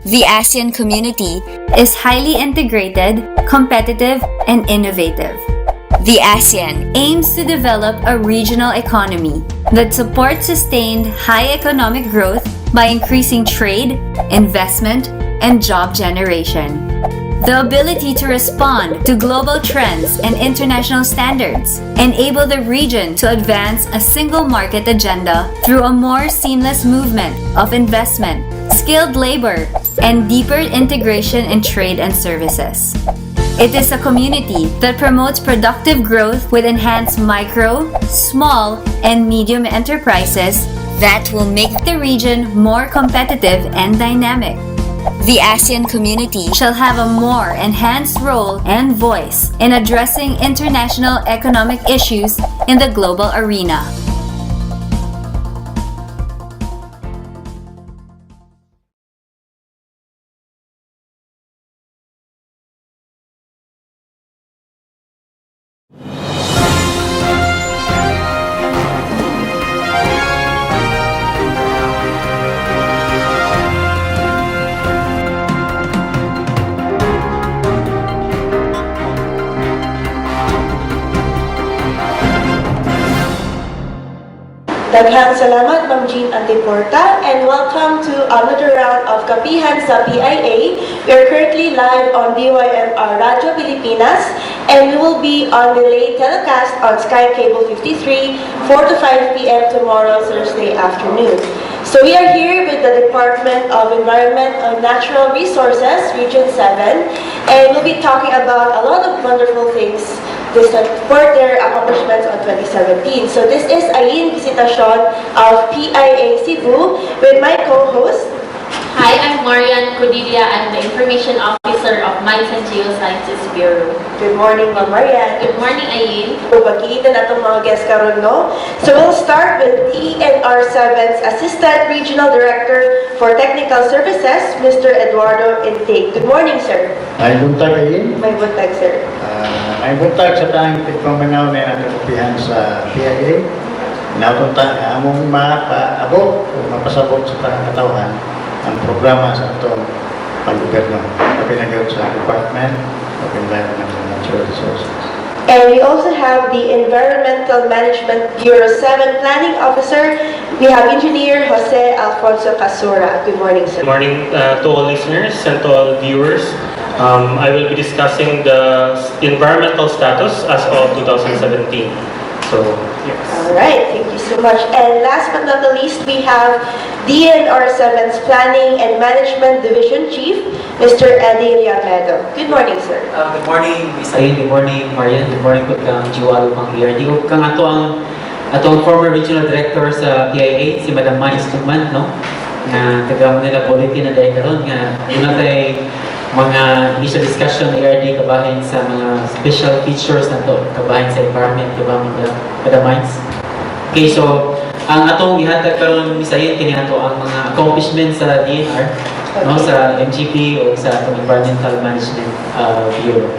The ASEAN community is highly integrated, competitive, and innovative. The ASEAN aims to develop a regional economy that supports sustained high economic growth by increasing trade, investment, and job generation. The ability to respond to global trends and international standards enable the region to advance a single market agenda through a more seamless movement of investment, skilled labor, and deeper integration in trade and services. It is a community that promotes productive growth with enhanced micro, small, and medium enterprises that will make the region more competitive and dynamic. The ASEAN community shall have a more enhanced role and voice in addressing international economic issues in the global arena. Daghang salamat, Ma'am Jean Antiporta, and welcome to another round of Kapihan sa PIA. We are currently live on DYMR Radyo Pilipinas, and we will be on delayed telecast on Sky Cable 53, 4 to 5 p.m. tomorrow, Thursday afternoon. So we are here with the Department of Environment and Natural Resources, Region 7, and we'll be talking about a lot of wonderful things for their accomplishments on 2017. So this is Aileen Visitacion of PIA Cebu with my co-host. Hi, I'm Marian Codilia. I'm the Information Officer of Mines and Geosciences Bureau. Good morning, Ma'am Marian. Good morning, Aileen. So, pag-iitan na itong mga guests karon, no? So we'll start with DENR 7's Assistant Regional Director for Technical Services, Mr. Eduardo M. Good morning, sir. May buntag Aileen. May buntag, sir. May buntag sa tayong pagpamanaw na Kapihan sa PIA. Nautunta among mapaabot o mapasabot sa katawhan ang programa sa itong pag-gobyerno na pinagawad sa Department of Environment and Natural Resources. And we also have the Environmental Management Bureau 7 Planning Officer. We have Engineer Jose Alfonso Casurra. Good morning, sir. Good morning to all listeners and to all viewers. I will be discussing the environmental status as of 2017. So, yes. Alright, thank you so much. And last but not the least, we have DNR 7's Planning and Management Division Chief, Mr. Eddie Llamedo. Good morning, sir. Good morning, Miss Aileen. Good morning, Marian. Good morning po kang Jiwalo pang ERD. Kang atong former Regional Director sa PIA, si Madam Mais Tugman, no? Nga taga nila policy na dahil karon nga yun natin mga initial discussion ng ERD kabahin sa mga special features na to, kabahin sa environment, kabahin Madam Mais. Okay, so ang atong ihatag karon Miss Aileen kini ato ang mga accomplishments sa DNR, no, sa MGP o sa atong Environmental Management Bureau.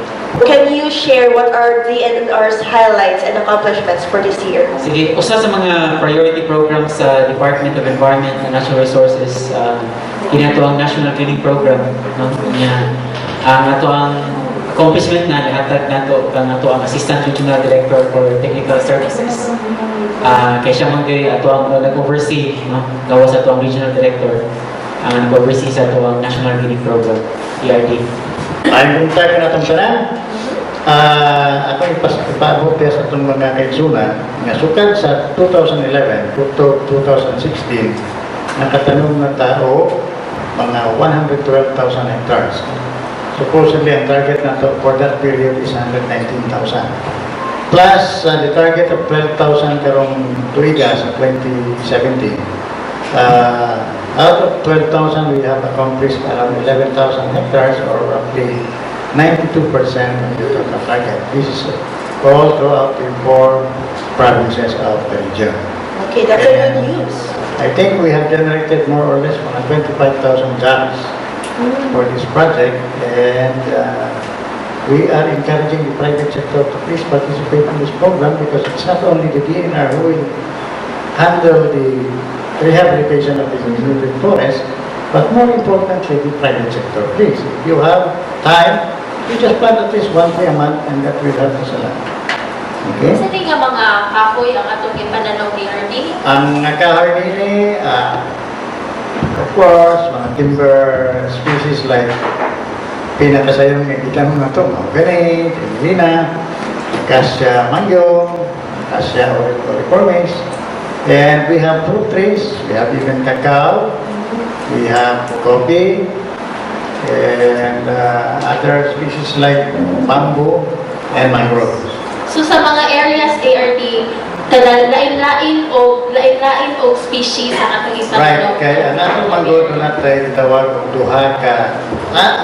Can you share what are DNR's highlights and accomplishments for this year? Sige, usa sa mga priority programs sa Department of Environment and Natural Resources, kinato ang National Greening Program, no? Ato ang accomplishment na ihatag nato kang ato ang Assistant Regional Director for Technical Services. Kaya siya ato ang nag-oversee, no? Gawas ato ang Regional Director, nag-oversee sa ato ang National Greening Program, ERD. May buntag na itong tanan. Ako ipaabot sa itong mga kaigsunan nga sukad sa 2011 to 2016 nakatanong na tao mga 112,000 hectares. Supposedly ang target na to for that period is 119,000. Plus the target of 12,000 karong tuiga sa 2017. Out of 12,000, we have accomplished around 11,000 hectares, or roughly 92% of the total target. This is all throughout the 4 provinces of the region. Okay, that's a good news. I think we have generated more or less 25,000 jobs for this project, and we are encouraging the private sector to please participate in this program, because it's not only the DNR who will handle the rehabilitation of the degraded forest, But more importantly, the private sector. Please, if you have time, you just plant at least 1 tree a month and that will help us a lot. Okay? Sa nga mga kahoy ang atong ipananaw ni RD? Ang nakahoy nili, of course, mga timber species like pinakasayong ilang mga ito, mahogany, tremolina, acacia mangyong, acacia oriformis, and we have fruit trees, we have even cacao, we have coffee, and other species like bamboo and mangroves. So sa mga areas ARD, lain-lain o species ang atong ipananaw. Right, kaya nato manggod na tayo tawag og duha ka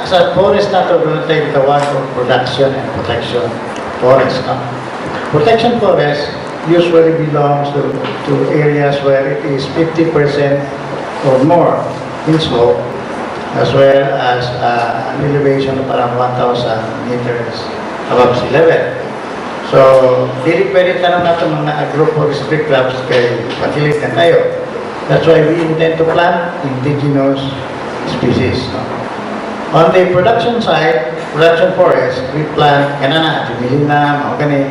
sa forest nato doon tayo tawag og production and protection forest. Protection forest usually belongs to areas where it is 50% or more in slope, as well as an elevation of around 1,000 meters above sea level. So, dili pwede tanong natin mga agroforestry crops kay pagkilit na tayo. That's why we intend to plant indigenous species. No? On the production side, production forest, we plant kanana, tremolina, mahogany,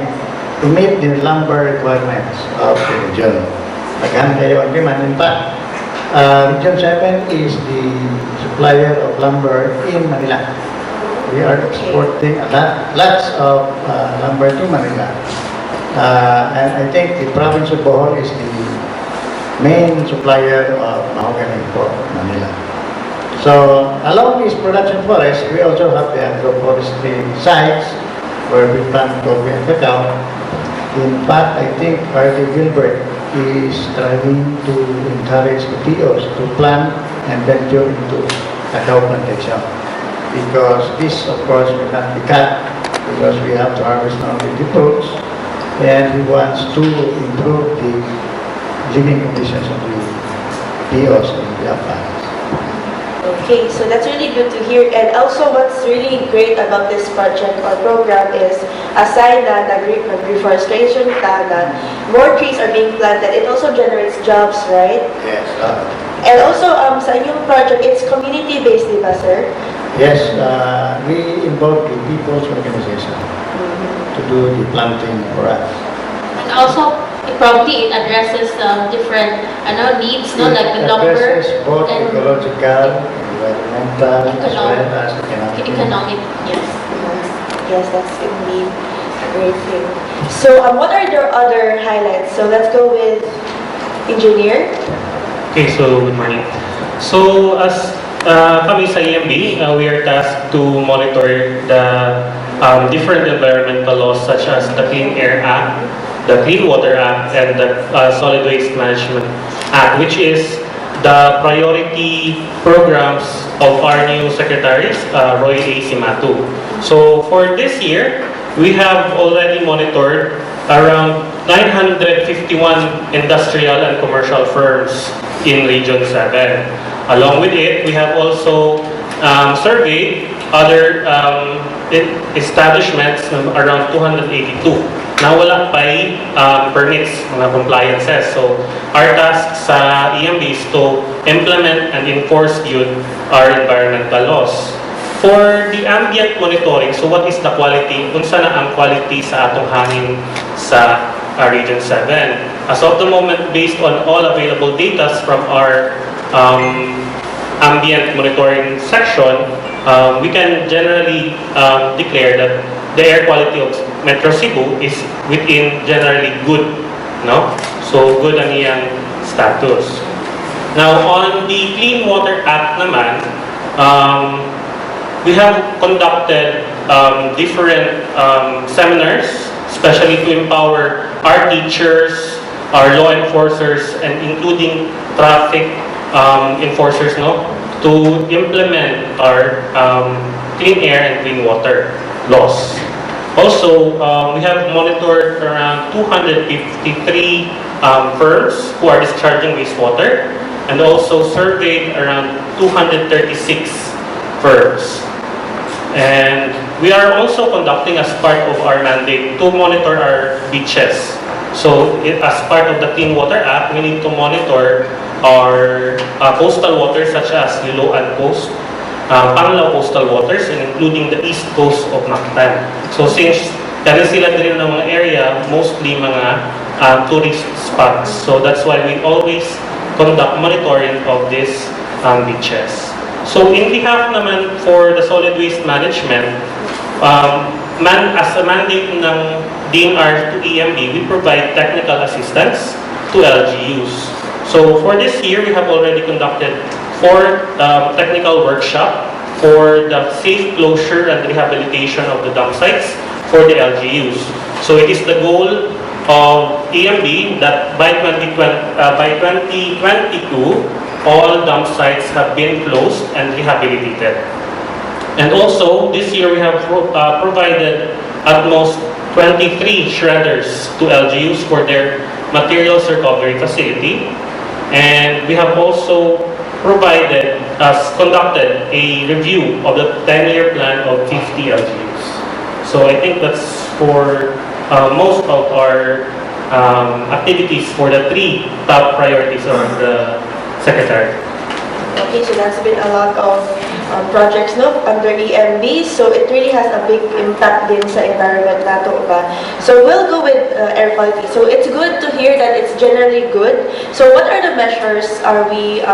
to meet the lumber requirements of the region. Paghan kayo ang demand. In fact, Region 7 is the supplier of lumber in Manila. We are exporting lots of lumber to Manila. And I think the province of Bohol is the main supplier of mahogany for Manila. So, along this production forest, we also have the agroforestry sites where we plant coffee and cacao. In fact, I think R.D. Gilbert is trying to encourage the POs to plant and venture into cacao plantation. Because this, of course, will not be cut because we have to harvest only the fruits, and he wants to improve the living conditions of the POs in the uplands. Okay, so that's really good to hear. And also what's really great about this project or program is aside na nag-reforestation ka, na more trees are being planted, it also generates jobs, right? Yes. And also, sa inyong project, it's community-based, di ba, sir? Yes, we involve the people's organization to do the planting for us. And also, probably it addresses different needs, no, like the lumber addresses both and ecological, environmental, as well as economic. Yes. Yes, that's indeed a great thing. So, what are your other highlights? So, let's go with engineer. Okay, so good morning. So as kami sa EMB, we are tasked to monitor the different environmental laws such as the Clean Air Act, the Clean Water Act, and the Solid Waste Management Act, which is the priority programs of our new secretaries, Roy A. Simatu. So for this year, we have already monitored around 951 industrial and commercial firms in Region 7. Along with it, we have also surveyed other establishments around 282 na wala pa'y permits, mga compliances. So, our task sa EMB is to implement and enforce yun our environmental laws. For the ambient monitoring, so what is the quality? Unsa na ang quality sa atong hangin sa Region 7? As of the moment, based on all available data from our ambient monitoring section, we can generally declare that the air quality of Metro Cebu is within generally good, no? So good ang iyang status. Now on the Clean Water Act naman, we have conducted different seminars, especially to empower our teachers, our law enforcers, and including traffic enforcers, no, to implement our clean air and clean water laws. Also, we have monitored around 253 firms who are discharging wastewater, and also surveyed around 236 firms. And we are also conducting, as part of our mandate, to monitor our beaches. So, as part of the Clean Water Act, we need to monitor our coastal waters such as Liloan Coast, Panglao Coastal Waters, and including the east coast of Mactan. So since kaya sila din ng mga area, mostly mga tourist spots. So that's why we always conduct monitoring of these beaches. So in behalf naman for the solid waste management, as a mandate ng DNR to EMB, we provide technical assistance to LGUs. So for this year, we have already conducted 4 technical workshops for the safe closure and rehabilitation of the dump sites for the LGUs. So it is the goal of EMB that by 2022, all dump sites have been closed and rehabilitated. And also, this year we have provided at most 23 shredders to LGUs for their materials recovery facility. And we have also conducted a review of the 10-year plan of 50 LGUs. So I think that's for most of our activities for the 3 top priorities of the Secretary. Okay, so that's been a lot of projects under EMB, so it really has a big impact din sa environment nato ba. So we'll go with air quality. So it's good to hear that it's generally good. So what are the measures are we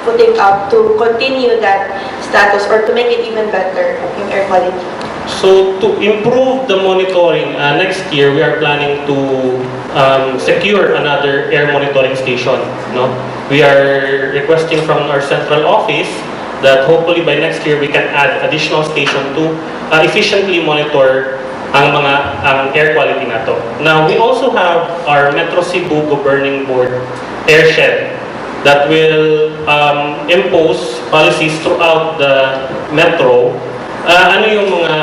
putting up to continue that status or to make it even better yung air quality? So to improve the monitoring, next year we are planning to secure another air monitoring station. No, we are requesting from our central office that hopefully by next year we can add additional station to efficiently monitor ang air quality nato. Now we also have our Metro Cebu Governing Board airshed that will impose policies throughout the metro. Ano yung mga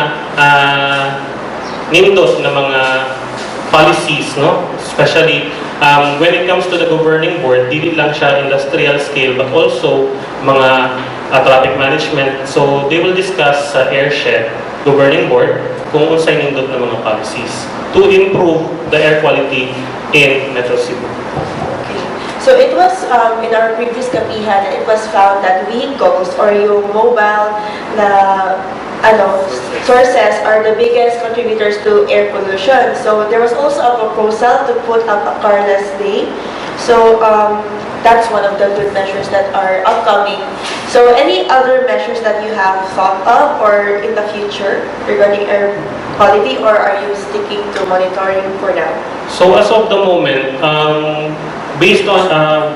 nindos na mga policies, no? Especially when it comes to the governing board, dili lang siya industrial scale but also mga traffic management. So they will discuss sa airshed governing board kung unsay nindot na mga policies to improve the air quality in Metro Cebu. So it was in our previous Kapihan, it was found that vehicles or yung mobile na sources are the biggest contributors to air pollution. So there was also a proposal to put up a carless day. So that's one of the good measures that are upcoming. So any other measures that you have thought of or in the future regarding air quality, or are you sticking to monitoring for now? So as of the moment, based on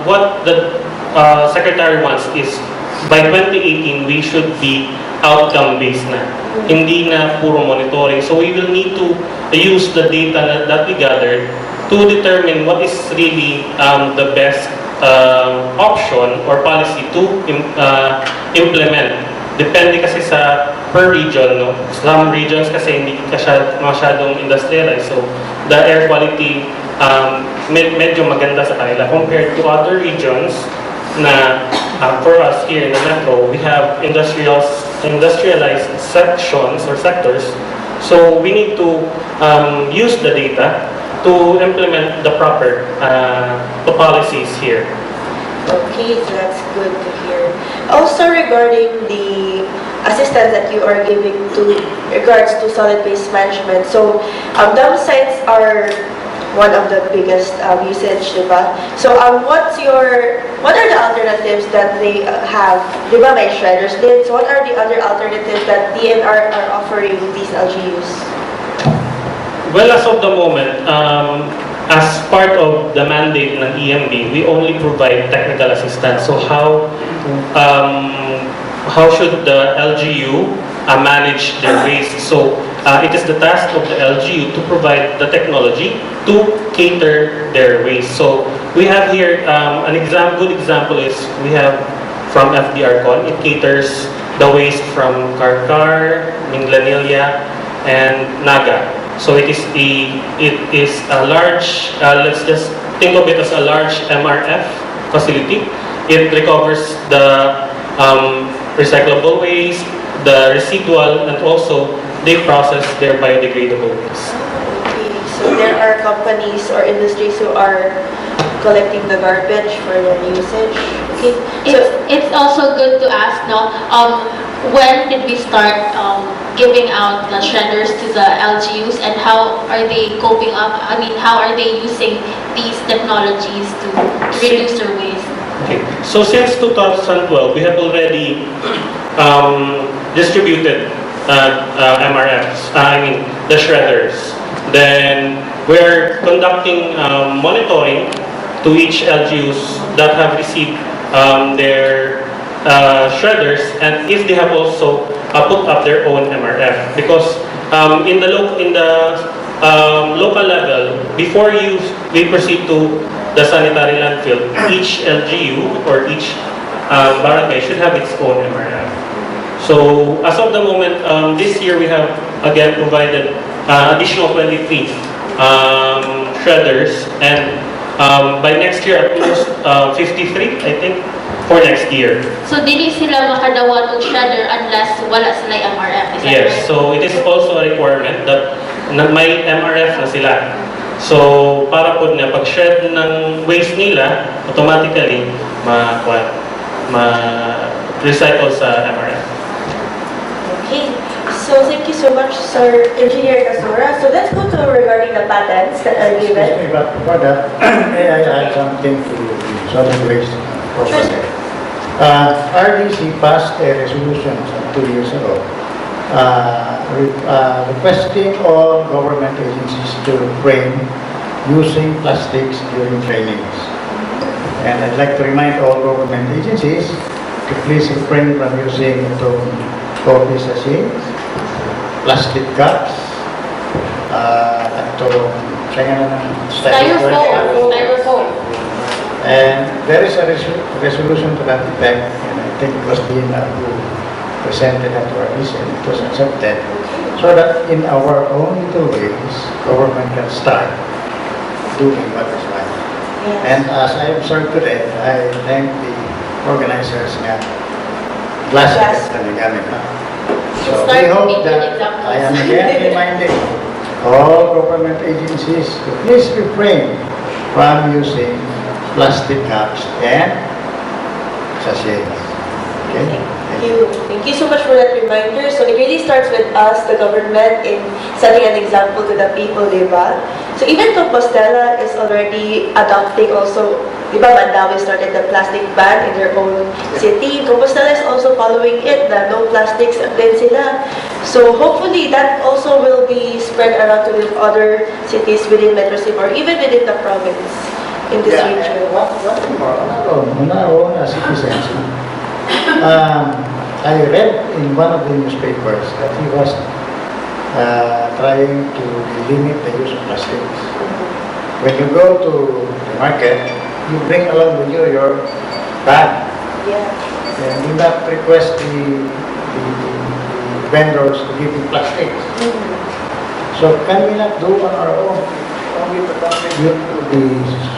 what the Secretary wants is by 2018 we should be outcome-based na. Hindi na puro monitoring. So we will need to use the data that we gathered to determine what is really the best option or policy to implement. Depende kasi sa per region, no? Some regions kasi hindi masyadong industrialized. So the air quality medyo maganda sa kanila compared to other regions na for us here in the metro, we have industrialized sections or sectors. So we need to use the data to implement the proper policies here. Okay, so that's good to hear. Also regarding the assistance that you are giving to regards to solid waste management. So dump sites are one of the biggest usage, diba? So what are the alternatives that they have? Diba may shredders din? So what are the other alternatives that DNR are offering these LGUs? Well, as of the moment, as part of the mandate ng EMB, we only provide technical assistance. So how should the LGU manage their waste? So it is the task of the LGU to provide the technology to cater their waste. So we have here good example is we have from FDR-CON. It caters the waste from Karkar, Minglanilla, and Naga. So it is a large, let's just think of it as a large MRF facility. It recovers the recyclable waste, the residual, and also they process their biodegradable waste. Okay, So there are companies or industries who are collecting the garbage for their usage. Okay. It's also good to ask, no, when did we start giving out the shredders to the LGUs, and how are they coping up? I mean, how are they using these technologies to reduce their waste? Okay. So since 2012, we have already distributed MRFs, the shredders. Then we're conducting monitoring to each LGUs that have received their shredders, and if they have also put up their own MRF, because in the local level, before we proceed to the sanitary landfill, each LGU or each barangay should have its own MRF. So as of the moment, this year we have again provided additional 23 shredders, and by next year at most 53, I think, for next year. So dili sila makadawat og shredder unless wala sila MRF. Is that Yes, right? so it is also a requirement that may MRF na sila. So para po na pag-shred ng waste nila, automatically ma-recycle sa MRF. Okay. So thank you so much, Sir Engineer Casurra. So let's go to regarding the patents that are Excuse given. me, but before that, may I add something to the solid waste program? Sure. RDC passed a resolution 2 years ago requesting all government agencies to refrain using plastics during trainings. And I'd like to remind all government agencies to please refrain from using coffee sachets, plastic cups, Styrofoam. and there is a resolution to that effect, and I think it was DYMR who presented that to our mission. It was accepted, so that in our own little ways, government can start doing what is right. Yes. And as I observed today, I thank the organizers nga glass na nagamit na. So Start we hope with good that examples. I am again reminding all government agencies to please refrain from using plastic cups and sachets. Okay? Thank you. Thank you so much for that reminder. So it really starts with us, the government, in setting an example to the people, diba? So even Compostela is already adopting also, diba, Mandawi started the plastic ban in their own city. Compostela is also following it, the no plastics din sila. So hopefully that also will be spread around to the other cities within Metro Cebu or even within the province in this region. And one more, on our own citizens, I read in one of the newspapers that he was trying to limit the use of plastics. When you go to the market, you bring along with you your bag. Yeah. And do not request the vendors to give you plastics. So can we not do on our own? Only to contribute to the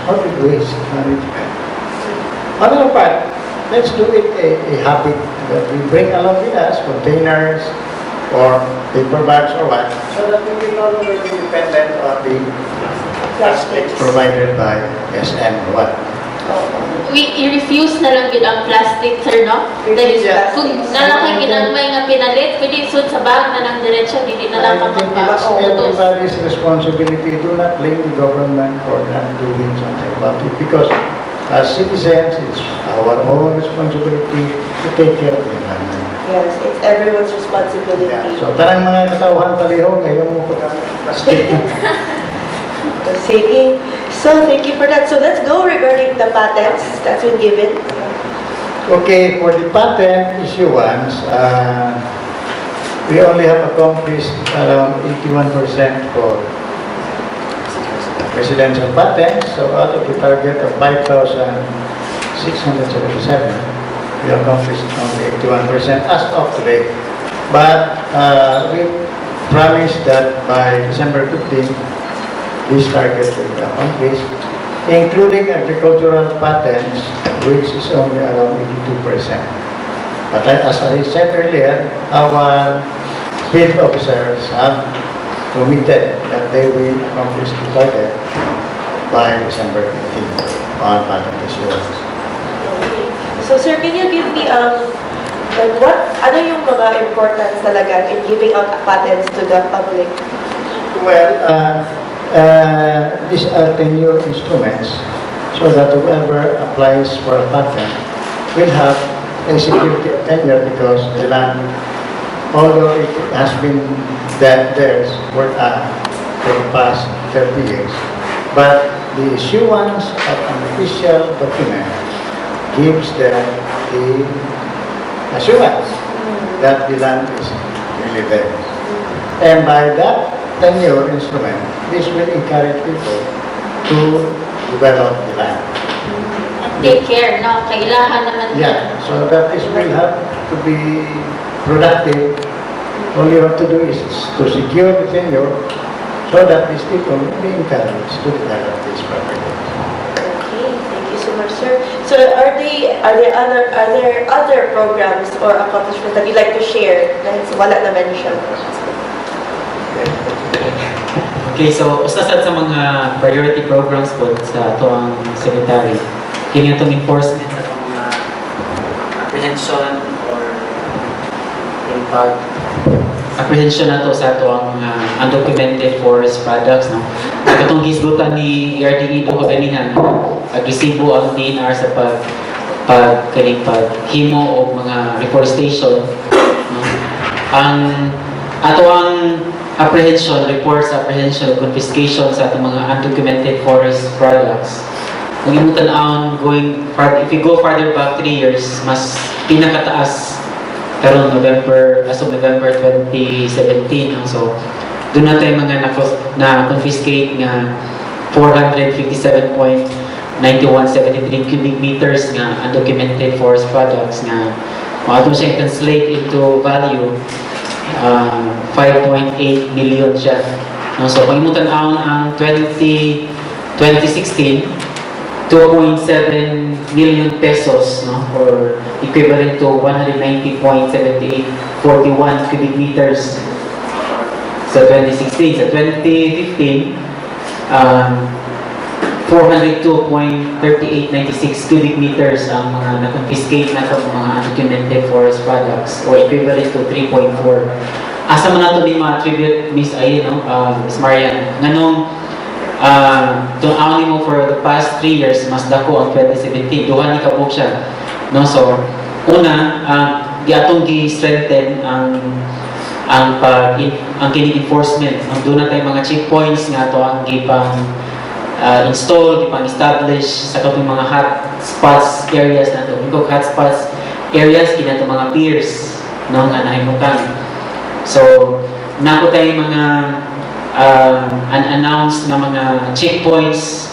solid waste management. Other part, let's do it a habit that we bring along with us, containers or paper bags or what, so that we will no longer be dependent on the plastics provided by SM or what. We i-refuse na lang gid ang plastic, sir, no? Dahil Yes. kung nalakay ginagmay nga pinalit, pwede isud sa bag na ng diretso, dili na lang I think it's pagpapautos. everybody's responsibility. Do not blame the government for not doing something about it, because as citizens, it's our own responsibility to take care of the environment. Yes, it's everyone's responsibility. Yeah. So tarang mga katauhan palihog, ngayon mo paggamit ng plastic. Sige. So thank you for that. So let's go regarding the patents that's been given. Okay, for the patent issuance, we only have accomplished around 81% for residential patents. So out of the target of 5,677, we accomplished only 81% as of today. But we promised that by December 15, this target will be accomplished, including agricultural patents, which is only around 82%. But as I said earlier, our field officers have committed that they will accomplish the target by December 15 on patent issuance. So sir, can you give me ano yung mga importance talaga in giving out patents to the public? Well, these are tenure instruments so that whoever applies for a patent will have a security of tenure because the land, although it has been theirs for the past 30 years, but the issuance of an official document gives them the assurance that the land is really theirs. And by that tenure instrument, this will encourage people to develop the land. Take care, no? Kailangan naman. Yeah, so that this will have to be productive. All you have to do is to secure the tenure so that these people will be encouraged to develop this property. Okay, thank you so much, sir. So are there other programs or accomplishments that you'd like to share dahil wala na mention? Okay, so usa sad sa mga priority programs po sa ato ang secretary, kini atong enforcement sa atong mga apprehension or apprehension nato sa ato ang mga undocumented forest products, no. Katong gisgutan ni RDE do ko ganihan, agresibo ang DNR sa paghimo og mga reforestation, no. Ang ato ang apprehension, reports, apprehension, confiscation sa atong mga undocumented forest products. Kung imutan if we go farther back 3 years, mas pinakataas karon as of November 2017. So, doon natin mga na-confiscate nga 457.9173 cubic meters nga undocumented forest products nga maatong siya translate into value 5.8 million siya. No, so kung imutan ang 2016, 2.7 million pesos, no, or equivalent to 190.7841 cubic meters sa 2016. Sa 2015, 402.3896 cubic meters ang mga na-confiscate na itong mga undocumented forest products, or equivalent to 3.4. Asa man nato ni ma-attribute, Miss Ay, no? Miss Marian, nganong itong awni mo for the past 3 years, mas dako ang 2017, duha ni kabuk siya. No? So, una, atong gi-strengthen ang kining enforcement. Doon na tayo mga checkpoints nga ito ang install, establish sa kapag mga hotspots areas na ito. Yung hotspots areas, kina ito mga peers, no, nga nahimukan. So, nako tayo mga unannounced na mga checkpoints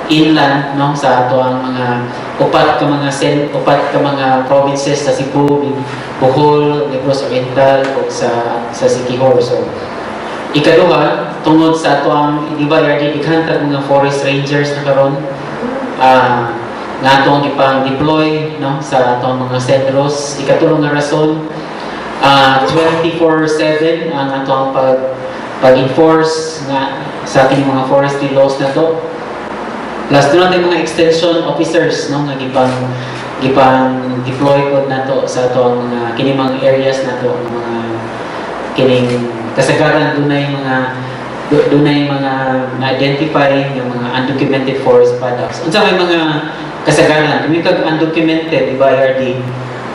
inland, no, sa ato ang mga upat ka mga provinces sa Cebu, Bohol, Negros Oriental o sa Siquijor. So, ikaduha, tungod sa ato ang DYMR ighantag mga forest rangers na karon nga ato ang ipang-deploy, no, sa ato ang mga sentros. Ikatulong nga rason, 24/7 ang ato ang pag-enforce nga sa ating mga forestry laws na to. Plus doon natin mga extension officers, no, nga gipang-deploy po na to sa ato ang mga kining mga areas na to, mga kining kasagaran dunay mga na-identify ng mga undocumented forest products. Unsa may mga kasagaran kung kag undocumented, di ba, RD,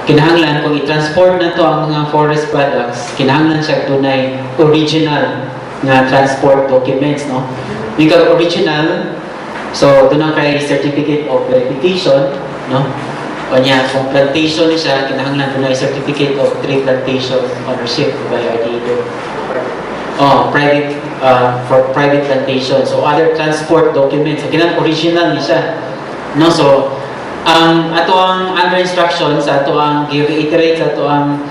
kinahanglan kung i-transport na to ang mga forest products, kinahanglan siya dunay original nga transport documents, no. Kung kag original, so doon na kay certificate of verification, no. O niya, kung plantation ni siya, kinahanglan dunay certificate of tree plantation ownership, di ba, RD. For private plantation. So other transport documents, so kinang original ni siya, no. So ato ang under instruction sa ato ang gi-reiterate sa ato ang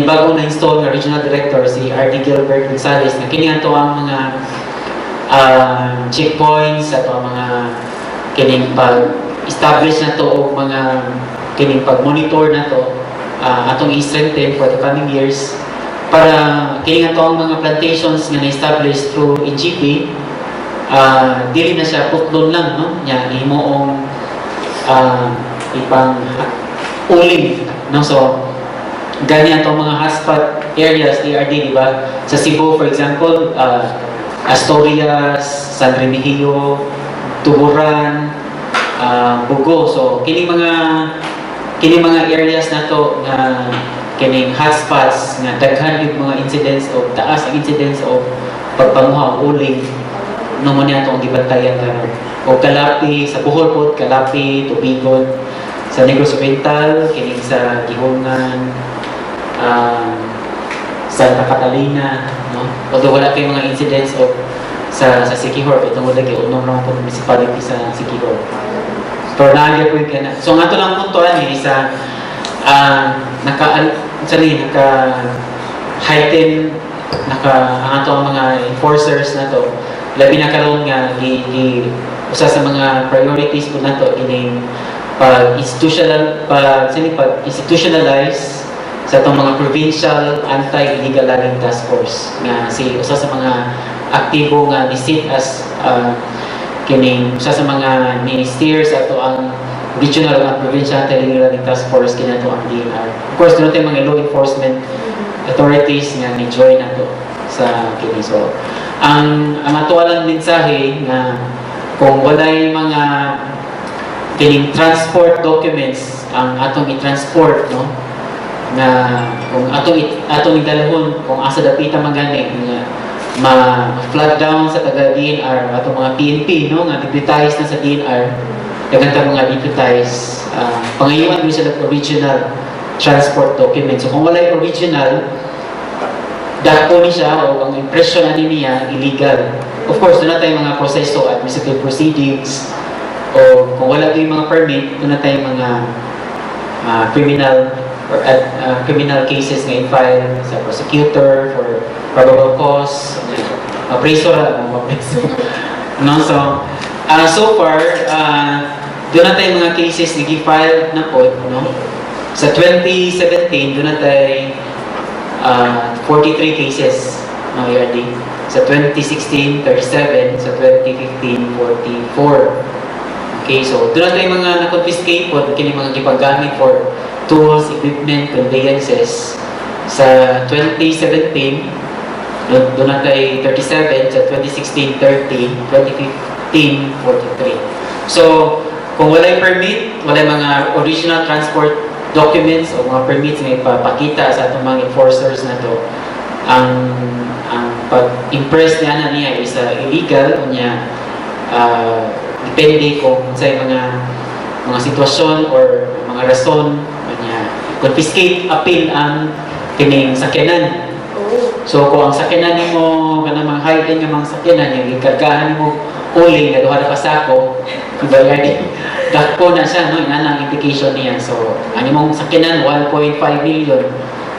bago na install na regional director si RD Gilbert Gonzales na kini ato ang mga checkpoints, ato ang mga kining pag-establish na to og mga kining pag-monitor na to, atong i-strengthen for the coming years. para kini nga ang mga plantations nga na-establish through EGP, dili na siya putlon lang, no? Nya himoong ipang uling, no? So ganyan itong mga hotspot areas, DRD, di ba? Sa Cebu, for example, Asturias, San Remigio, Tuburan, Bugo. So kini mga areas na to nga kining hotspots nga daghan yung mga incidents of taas ang incidents of pagpanguha o uling no mo niya itong gibantayan karon. O Kalapi, sa Bohol po, Kalapi, Tubigon, sa Negros Oriental, kining sa Gihungan, Santa Catalina, no? Although wala kayong mga incidents of sa Siquijor, itong wala kayo unong naman po municipality sa Siquijor. Pero naagya po yung kaya. So nga ito lang puntuan eh, sa naka-heighten ang ato ang mga enforcers na to. Labi na karoon nga usa sa mga priorities po na to kining pag-institutionalize sa itong mga provincial anti-illegal logging task force nga usa sa mga aktibo nga ni-sit as kining usa sa mga minister sa ito ang regional at provincial anti-illegal logging task force kina ito ang DNR. Of course, doon natin mga law enforcement authorities nga ni-join na ito sa kini. So, ang atualang mensahe na kung walay mga kining transport documents ang atong i-transport, no? Na kung atong idalhon kung asa dapita magani nga ma-flag down sa taga DNR atong mga PNP, no, nga deputize na sa DNR daghang mga deputize pangayuan din sila original transport document. So kung walay original dako ni siya o ang impression ani niya illegal. Of course doon na tayo mga proseso administrative proceedings o kung wala tayong mga permit doon na tayo mga criminal or criminal cases nga i-file sa prosecutor for probable cause, appraisal, no? So far, doon na tayo mga cases na i-file na po, no? Sa 2017, doon na tayo 43 cases, no, ERD. Sa 2016, 37. Sa 2015, 44. Okay, so doon na tayo mga na-confiscate po, kini mga gipagamit for tools, equipment, conveyances. Sa 2017, doon na tayo 37, sa 2016, 30, 2015, 43. So, kung walay permit, walay mga original transport documents o mga permits na ipapakita sa itong mga enforcers na to, ang pag-impress niya is illegal, niya depende kung sa mga sitwasyon or mga rason confiscate, appeal ang kining sakyanan. So kung ang sakyanan nimo kanang heighten nga mga sakyanan yung ikargahan nimo uling nga duha na kasako ibayad dako na siya, no, ina ang implication niya. So ang imong sakyanan 1.5 million,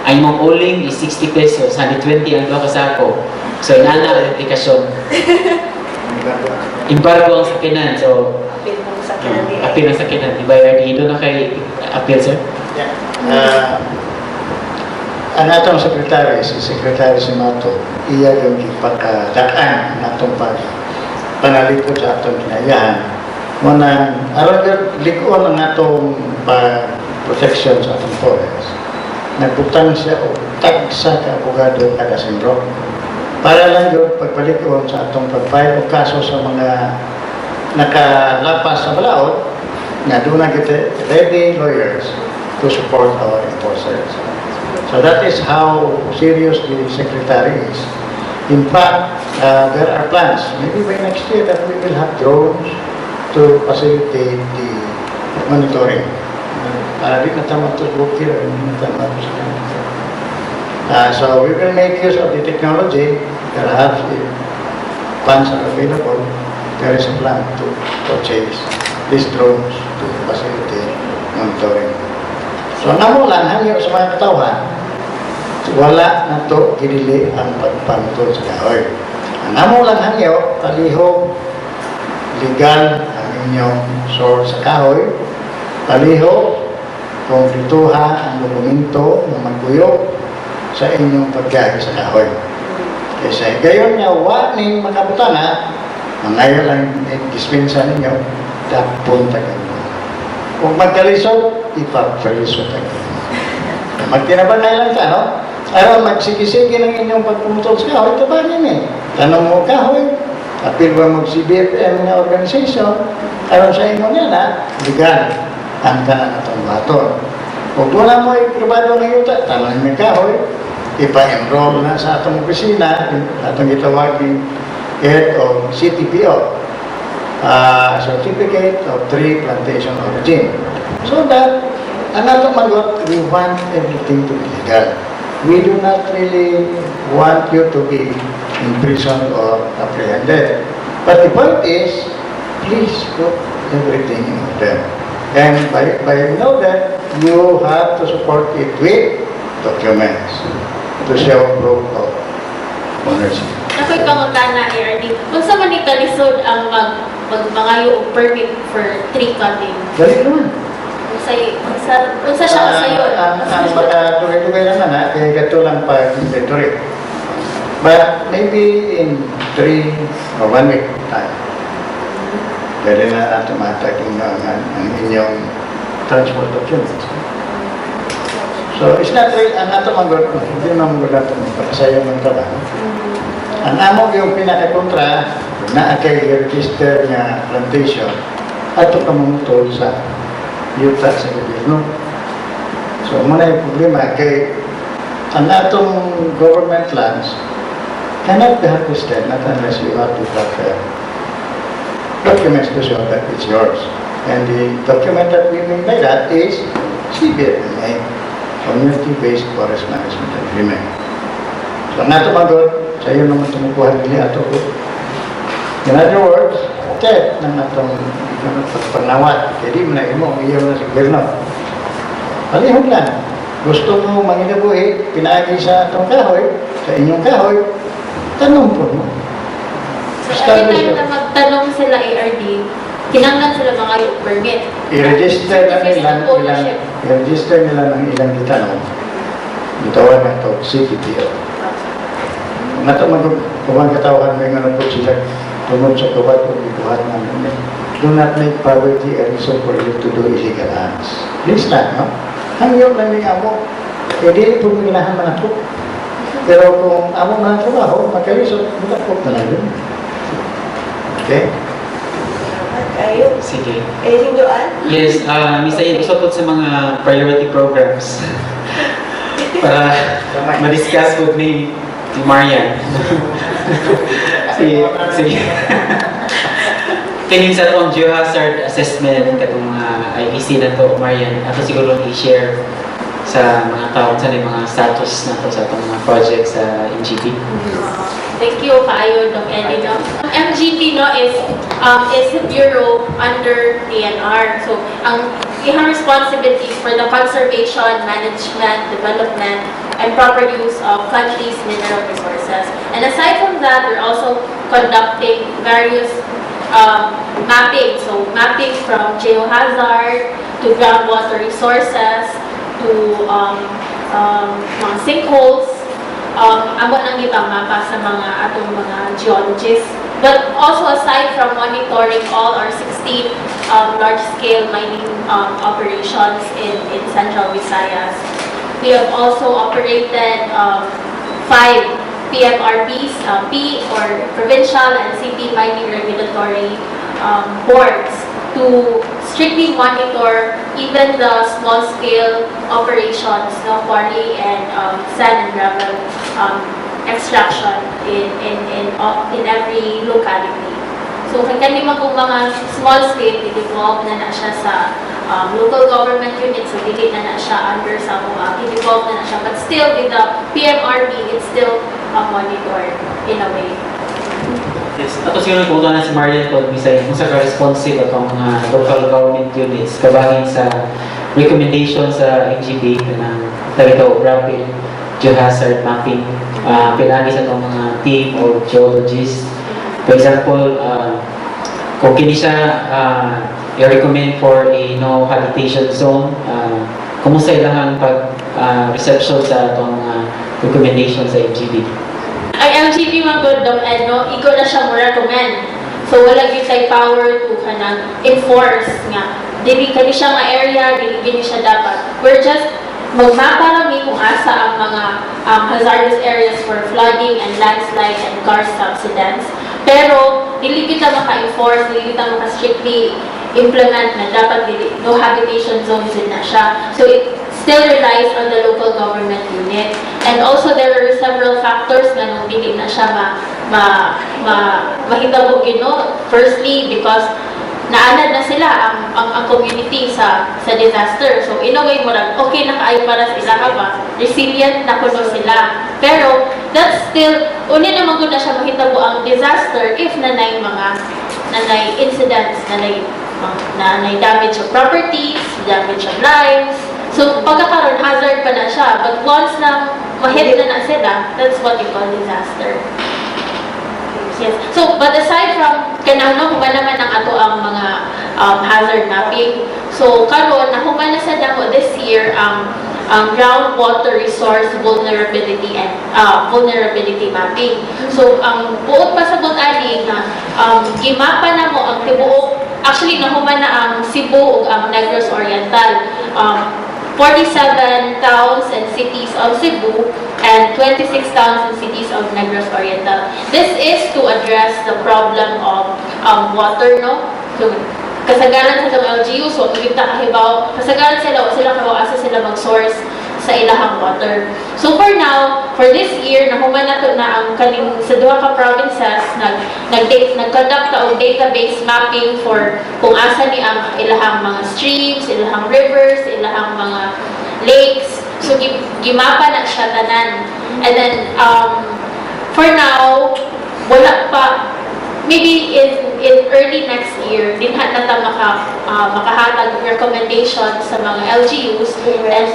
ang imong uling is 60 pesos, 120 ang duha kasako. So ina ang implikasyon. Embargo ang sakyanan. So appeal ang sakyanan ibayad dito na kay appeal, sir. Ang atong sekretary, si Mato, iya yung ipagkadaan natong panalipod sa atong kinayahan. Muna, aron likuan ang atong protection sa atong forest. Nagbutang siya o tagsa ka abogado kada sindro. Para lang yun, pagpalikon sa atong pag-file o kaso sa mga nakalapas sa balaod, na doon na kita ready lawyers to support our enforcers. So that is how serious the Secretary is. In fact, there are plans, maybe by next year, that we will have drones to facilitate the monitoring. Di na tama ito bukir, so we will make use of the technology. Perhaps if funds are available, there is a plan to purchase these drones to facilitate monitoring. So namo lang hangyo sa mga katawan, wala na to gidili ang pagpantol sa kahoy. Namo lang hangyo palihog legal ang inyong source sa kahoy, palihog kung dituha ang dokumento na magkuyog sa inyong pagkagi sa kahoy. Kasi gayon nga, waning makabutana, ngayon lang dispensa ninyo, punta kayo. Kung magkalisod, ipapalisod kayo. Magtinabangay lang ka, no? Aron magsigi-sige ng inyong pagpumutol sa kahoy, tabanin eh. Tanong mo kahoy, apil ba mag-CBFM na organisasyon, aron sa inyo nga na, legal, ang ka na itong baton. Kung wala mo iprobado ng yuta, tanong mo kahoy, ipa-enroll na sa atong opisina, atong itawagin head of CTPO, Certificate of Tree Plantation Origin. So that, ang atong magot, we want everything to be legal. We do not really want you to be imprisoned or apprehended. But the point is, please put everything in order. And by know that, you have to support it with documents to show proof of ownership. Ako'y pangutana, ARD. Kung sa man ikalisod ang magmangayo og permit for tree cutting, Dali naman. unsa siya kasayo? Ang tugay-tugay naman ha, kaya gato lang pag-inventory. But maybe in 3 or 1 week time, pwede na automatic ang inyong transport documents. So, it's not really, ang ato magot, hindi naman magot natin, pagkasayo ng trabaho. Ang amo yung pinakakontra na kay register nga plantation ato ka mamutol sa yuta sa gobyerno. So, muna yung problema kay ang atong government lands cannot be harvested not unless you have to have documents to show that it's yours. And the document that we mean by that is CBFMA, Community-Based Forest Management Agreement. So, ang ato magot, sa iyo naman tumukuha nila ato ko. In other words, check ng atong pagpanawat. Kaya di mo na imo, iyo na sa gobyerno. Palihog lang. Gusto mo manginabuhi, pinaagi sa atong kahoy, sa inyong kahoy, tanong po mo. So, every time na magtanong sila ARD, kinanglan sila mga yung permit. I-register na nila ng ilang gitanong. Itawag na ito, CPTO. Kung ito magkubang katawahan may nga po sila tunod sa kabat o ibuhat namin. Do not make poverty a reason for you to do illegal acts. Please lang, no? Hangyo lang yung amo. Eh, di po minahan man ako. Pero kung amo na trabaho, magkalisot, magkakot na lang yun. Okay? Kayo? Sige. Anything to add? Yes, Misa Ian, usapot sa mga priority programs para ma-discuss with me si Marian. Sige. Tingin sa itong geohazard assessment, katong IEC na to, Marian, ato siguro i-share sa mga tao sa mga status na to sa itong mga project sa MGP. Thank you, Kaayo, Dong Eddie. No? MGP no, is a bureau under DNR. So, ang ihang responsibilities for the conservation, management, development, and proper use of country's mineral resources. And aside from that, we're also conducting various mapping. So, mapping from geohazard to groundwater resources to mga sinkholes. Amo nang ibang mapa sa mga atong mga geologists. But also aside from monitoring all our 16 large-scale mining operations in Central Visayas, we have also operated 5 PMRBs, P or Provincial and City Mining Regulatory Boards to strictly monitor even the small-scale operations, no, quarry and sand and gravel extraction in every locality. So, kung kanima kung mga small-scale, i-devolve na siya sa local government units, so dili na siya under sa mga, i-devolve na siya. But still, with the PMRB, it's still monitored in a way. Yes. Ato siguro nagpunta na si Marian kung bisay kung sa ka-responsive at ang mga local government units kabangin sa recommendation sa NGP ng Tarito Rapid Geohazard Mapping. Pinagi sa itong mga team o geologists. For example, kung kini siya i-recommend for a no habitation zone, kumusta ilang pag-reception sa itong recommendation sa MGB. Ang MGB man good dom no, iko na siya mo recommend. So wala gyud tay power to kanang enforce nga dili kani siya nga area, dili gini siya dapat. We're just magmapa kami kung asa ang mga hazardous areas for flooding and landslide and karst accidents. Pero dili kita maka-enforce, dili kita maka-strictly implement na dapat dili no habitation zones din na siya. So it still relies on the local government unit. And also there are several factors na nung dili na siya mahitabo gino. Firstly, because naanad na sila ang community sa disaster. So in a way mo okay na kaayo para sa ilaha ba, resilient na kuno sila. Pero that's still uni na magud na siya mahitabo ang disaster if nanay incidents, nanay damage of properties, damage of lives. So pagkakaroon hazard pa na siya, but once na mahit na sila, that's what you call disaster. Yes. So, but aside from kanang human naman ang ato ang mga hazard mapping. So, karon nahuman na sa damo this year ang groundwater resource vulnerability and vulnerability mapping. So, ang buot pa sa bot-ani na gimapa na mo ang tibuok. Actually, nahuman na ang Cebu ug ang Negros Oriental. 47 towns and cities of Cebu and 26 towns and cities of Negros Oriental. This is to address the problem of water, no? So, kasagaran sa LGU, so kita kahibaw, kasagaran sila kahibaw asa sila mag-source sa ilahang water. So for now, for this year, nahuman na to na ang kaning sa duha ka provinces nag-conduct og database mapping for kung asa ni ang ilahang mga streams, ilahang rivers, ilahang mga lakes. So gimapa na siya tanan. And then for now, wala pa, maybe in early next year, dinha na ta makahatag recommendations sa mga LGUs and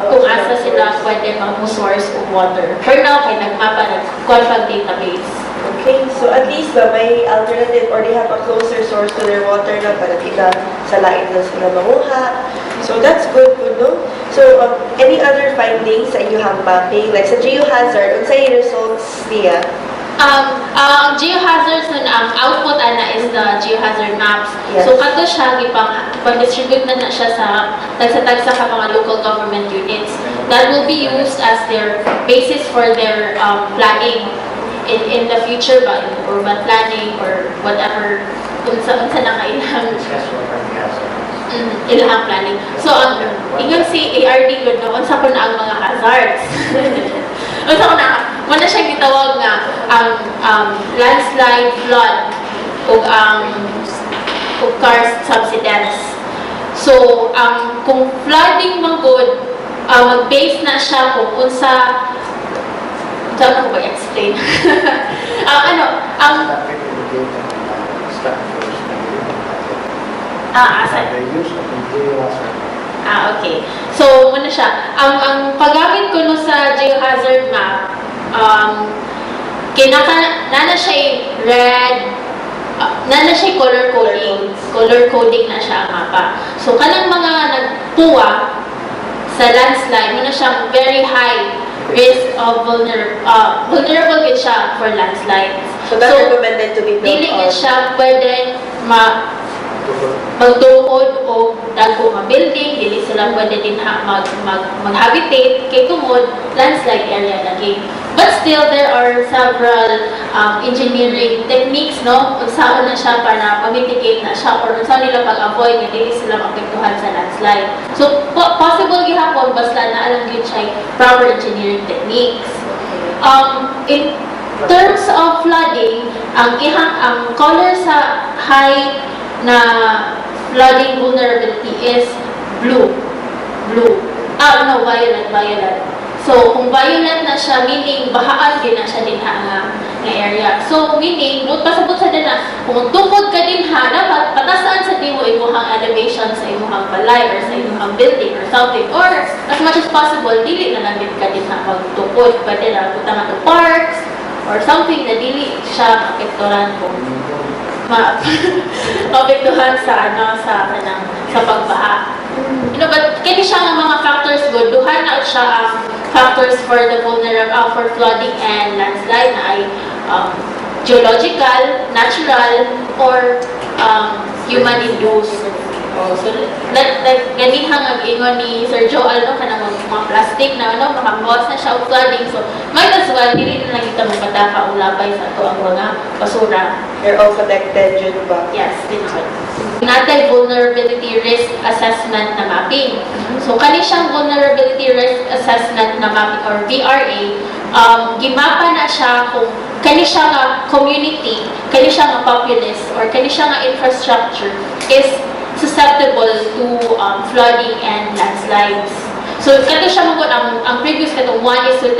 kung asa sila pwede mag-source of water. For now, kay nagmapa na Confag database. Okay, so at least may alternative or they have a closer source to their water na para kita sa lain na sila manguha. So that's good to know. So any other findings sa inyong mapping? Like sa geohazard, unsa yung results niya? Ang geohazards na ang output ana is the geohazard maps. Yes. So kato siya gipang-distribute na siya sa tagsa-tagsa ka mga local government units that will be used as their basis for their planning in the future ba, in urban planning or whatever unsa na kailangan ilahang planning. So ang ingon si ARD good no unsa ko na ang mga hazards. Unsa ko na wala siyang gitawag nga ang landslide, flood ug karst subsidence. So kung flooding man good mag-base na siya kung unsa ko ba explain? Okay. So, ano siya? Ang paggamit ko no sa geohazard map, nana siya red, nana siya color coding. Color coding na siya ang mapa. So, kanang mga nagpuwa sa landslide, muna siya very high risk of vulnerable din siya for landslides. So that's recommended to be built dili on. din siya pwede magtuod o dago nga building, dili sila pwede din mag-habitate kay tungod landslide area lagi. But still, there are several engineering techniques, no? Unsaon na siya para ma-mitigate na siya or unsaon nila pag-avoid nga dili sila maapektuhan sa landslide. So, possible gihapon basta na alam gyud siya proper engineering techniques. In terms of flooding, ang color sa high na flooding vulnerability is blue. Violet. So, kung violet na siya, meaning bahaan din na siya din nga area. So, meaning, pasabot sa din na, kung tukod ka din dapat patasaan sa di mo imuhang elevation sa imuhang balay or sa imuhang building or something. Or, as much as possible, dili na lang din ka din magtukod. Pwede na punta nga to parks or something na dili siya apektuhan kung maapektuhan sa pagbaha. But kani siya ang mga factors good. Duha na siya ang factors for the vulnerable for flooding and landslide na ay geological, natural, or human-induced. So, ganihang ang ingon ni Sir Joel, no, kanang mga plastic na makabawas na siya og flooding. So, might as well, dili na lang kita magpataka o labay sa ito ang mga basura. They're all connected, yun ba? Yes, dinakot. Natay vulnerability risk assessment na mapping. So, kani siyang vulnerability risk assessment na mapping or VRA, gimapa na siya kung kani siya nga community, kani siya nga populace, or kani siya nga infrastructure is susceptible to flooding and landslides. So, kato siya magod ang previous katong 1:10,000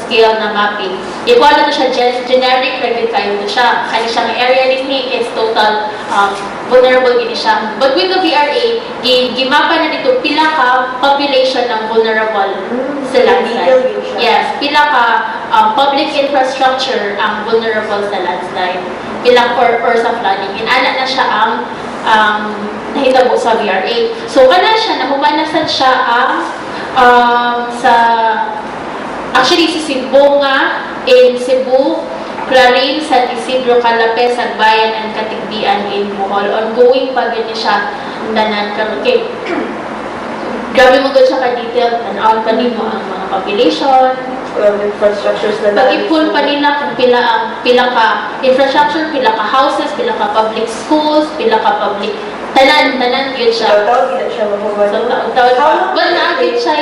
scale na mapping. Igual na to siya generic record kayo to siya. Kani siyang area ni is total vulnerable gini siya. But with the VRA, gimapa na dito pila ka population ng vulnerable sa landslide. Yes, pila ka public infrastructure ang vulnerable sa landslide. Pila or sa flooding. Inana na siya ang nahitabo sa VRA. So, kana siya, nahumanasan siya actually si Cebu nga, in Cebu, Clarin, San Isidro, Calapes, Agbayan, and Katigbian in Bohol. Ongoing pa gani siya tanan okay. Grabe mo siya ka-detail, tanawan pa nimo ang mga population, infrastructures na pag-ipon pa nila kung pila ka infrastructure, pila ka houses, pila ka public schools, pila ka public tanan yun siya. Taon gina siya mahuman. So, taon. Well, naagit siya,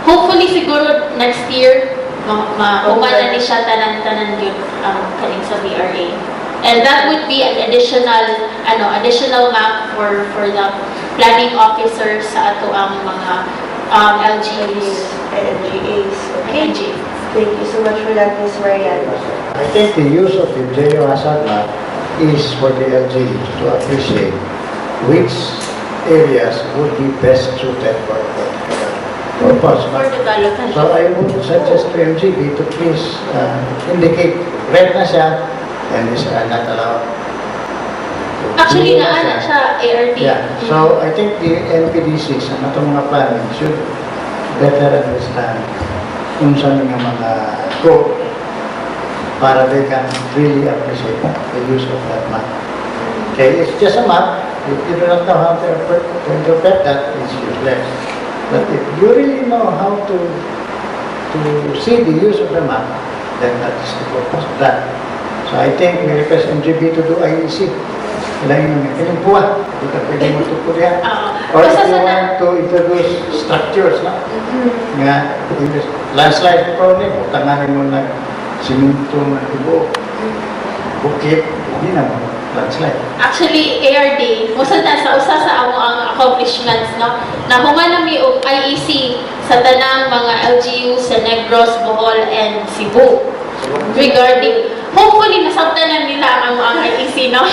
hopefully siguro next year, mahuman ni siya tanan yun kaling sa VRA. And that would be an additional map for the planning officers sa ato ang mga LGUs and NGAs. Okay. NGA. Thank you so much for that, Ms. Mariano. I think the use of the JO hazard map is for the LG to appreciate which areas would be best suited for purpose. For development. So I would suggest to MGB to please indicate red na siya and is not allowed. Actually, naana siya ARD. Yeah. So I think the NPDCs and itong mga planning should better understand kung saan nga mga scope para they can really appreciate the use of that map. Okay, it's just a map. If you do not know how to interpret that, it's useless. But if you really know how to see the use of the map, then that is the purpose of that. So I think we request MGB to do IEC. Kailangan namin pinimpuan. Hindi ka pwede mo ito yan. Or if you want to introduce structures, no? Nga, landslide problem, utanganin mo na siminto na ibo. Bukit, hindi naman. Landslide. Actually, ARD, musa na sa usa sa amo ang accomplishments, no? Nahuman nami og IEC sa tanang mga LGU sa Negros, Bohol, and Cebu. Regarding, hopefully, nasabtan na nila ang IEC, no?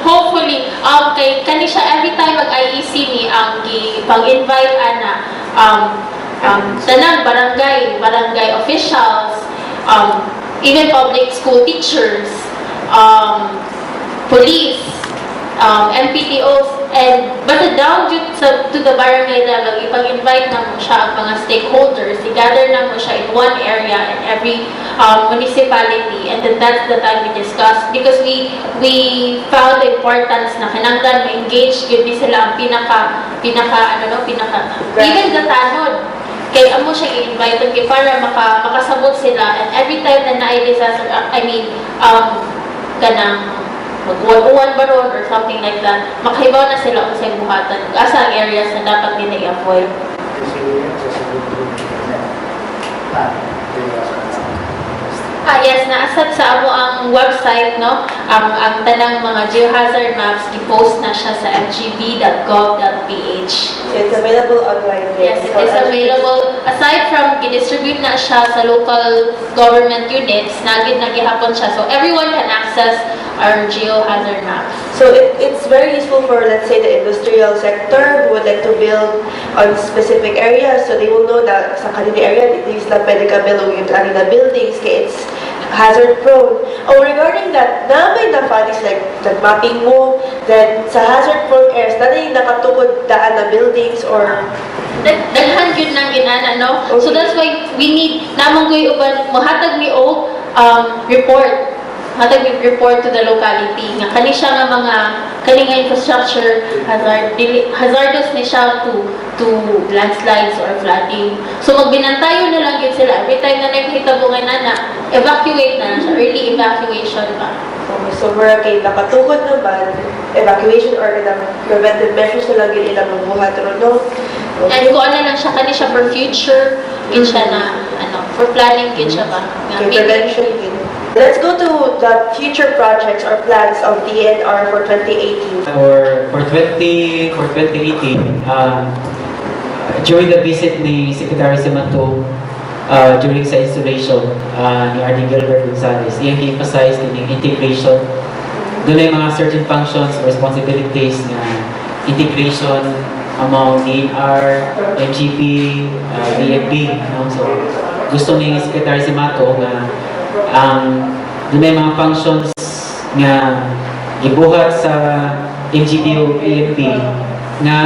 Hopefully, kay kani siya every time mag-IEC ni ang pag-invite tanang barangay officials, even public school teachers, police, MPTOs, and basta down to the barangay level, ipag-invite na mo siya ang mga stakeholders, i-gather na mo siya in one area in every municipality, and then that's the time we discuss, because we found the importance na kinanglan ma-engage yun din sila ang pinaka even the tanod. Kaya amo siya i-invite kay para makasabot sila, and every time na na-disaster, kanang mag-101 ba ron or something like that, makahibaw na sila kung sa'yo buhatan. Asa ang areas na dapat din i-avoid. Yes, naasad sa amo ang website, no? Ang tanang mga geohazard maps, i-post na siya sa fgb.gov.ph. It's available online. Yes, it is available. Aside from i-distribute na siya sa local government units, nagihapon siya. So everyone can access our geohazard map. So it's very useful for, let's say, the industrial sector who would like to build on specific areas, so they will know that sa kanila area, these na pwede ka build yung kanila buildings, kaya it's hazard prone. Regarding that, may na findings like mapping mo, then sa hazard prone areas, na yung nakatukod daan na buildings or Daghan yun lang ginana, no? So Okay. that's why we need, namang ko yung uban, mahatag mi o report. Hatag mi report to the locality. Nga kani siya nga mga, kani nga infrastructure hazardous ni siya to landslides or flooding. So magbinantayo na lang yun sila. Every time na nakikita mo nga na, evacuate na siya, early evacuation pa. so mura kay nakatukod naman, evacuation or preventive measures na lang yun ilang mabuhat. No? And kung ano lang siya, kani siya for future, yun siya na, for planning yun siya ba? Nga, Okay, prevention yun. Let's go to the future projects or plans of DNR for 2018. For 2018, during the visit ni Secretary Simato during sa installation ni RD Gilbert Gonzalez, i-emphasize yung integration. Doon ay mga certain functions or responsibilities na integration among DNR, MGP, BFP. No? So, gusto ni Secretary Simato na doon ay mga functions nga gibuhat sa MGP o BFP nga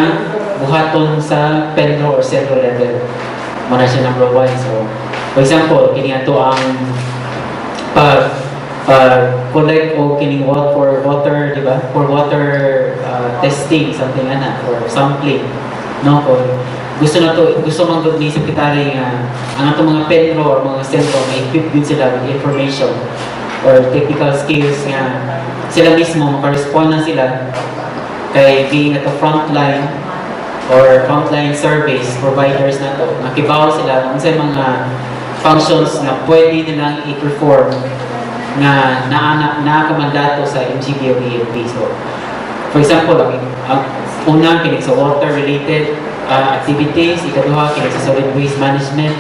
buhaton sa Pedro or central level. Muna siya number 1. So, for example, kini ato ang collect o kining for water, di ba? For water testing, something ana, or sampling. No? Kung gusto man gud ni Secretary nga ang atong mga Pedro or mga sentro may equip din sila with information or technical skills nga sila mismo makaresponde na sila kay being at the frontline or frontline service providers na to, nakibaw sila kung sa mga functions na pwede nilang i-perform na nakakamandato sa MGB o BNP. So, for example, ang unang kinig sa water-related activities, ikaduha kinig sa solid waste management,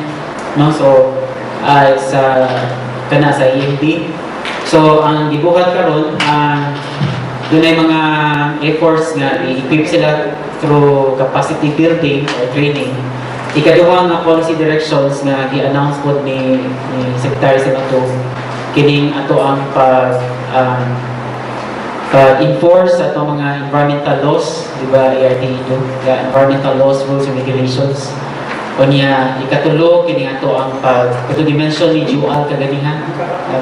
no? So, sa EMP. So, ang gibuhat karon doon ay mga efforts nga i-equip sila through capacity building or training. Ikaduha nga policy directions nga gi-announce po ni Secretary Simato kining ato ang pag-enforce sa itong mga environmental laws, di ba, ERD-2, environmental laws, rules, and regulations. O niya, ikatulo, kini ato ang ito dimension ni dual kaganihan,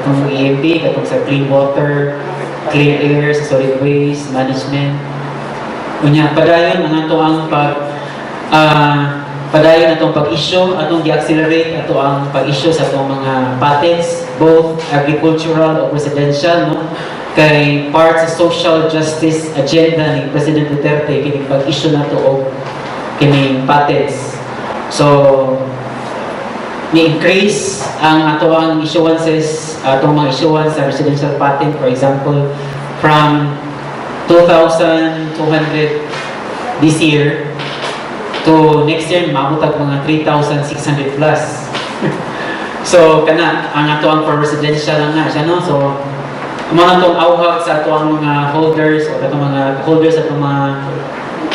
itong EMP, itong sa clean water, clean air, sa solid waste, management. O niya, padayon ang ato ang padayon atong pag-issue, atong di-accelerate ato ang pag-issue sa atong mga patents, both agricultural o residential, no? Kay part sa social justice agenda ni President Duterte kining pag-issue nato og kining patents. So ni-increase ang ato ang issuances, atong mga issuance sa residential patent, for example, from 2,200 this year to next year maabot mga 3,600 plus. So kana ang ato ang for residential lang na siya, no? So mga itong auhag sa ito ang mga holders o itong mga holders at mga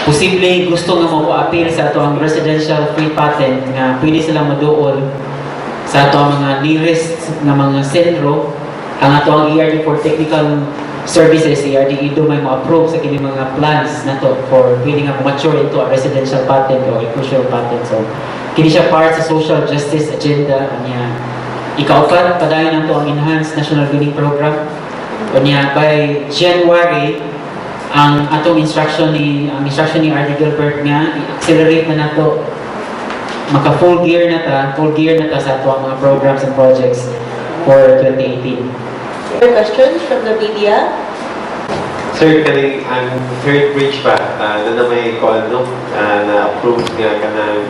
posibleng gusto nga mo-appeal sa ito ang residential free patent nga pwede silang maduol sa ito ang mga nearest na mga sentro. Ang ito ang ERD for Technical Services, ERD-IDO may ma-approve sa kini mga plans na to for pwede nga mature into a residential patent o agricultural patent. So, kini siya part sa social justice agenda niya. Ika-upat, padayon na ito ang Enhanced National Winning Program. O niya, by January, ang atong instruction ni RD Gilbert nga, i-accelerate na nato, maka full gear na ta sa ato ang mga programs and projects for 2018. Other questions from the media? Sir, ang third bridge pa, na may call, no? Na-approve nga ka ng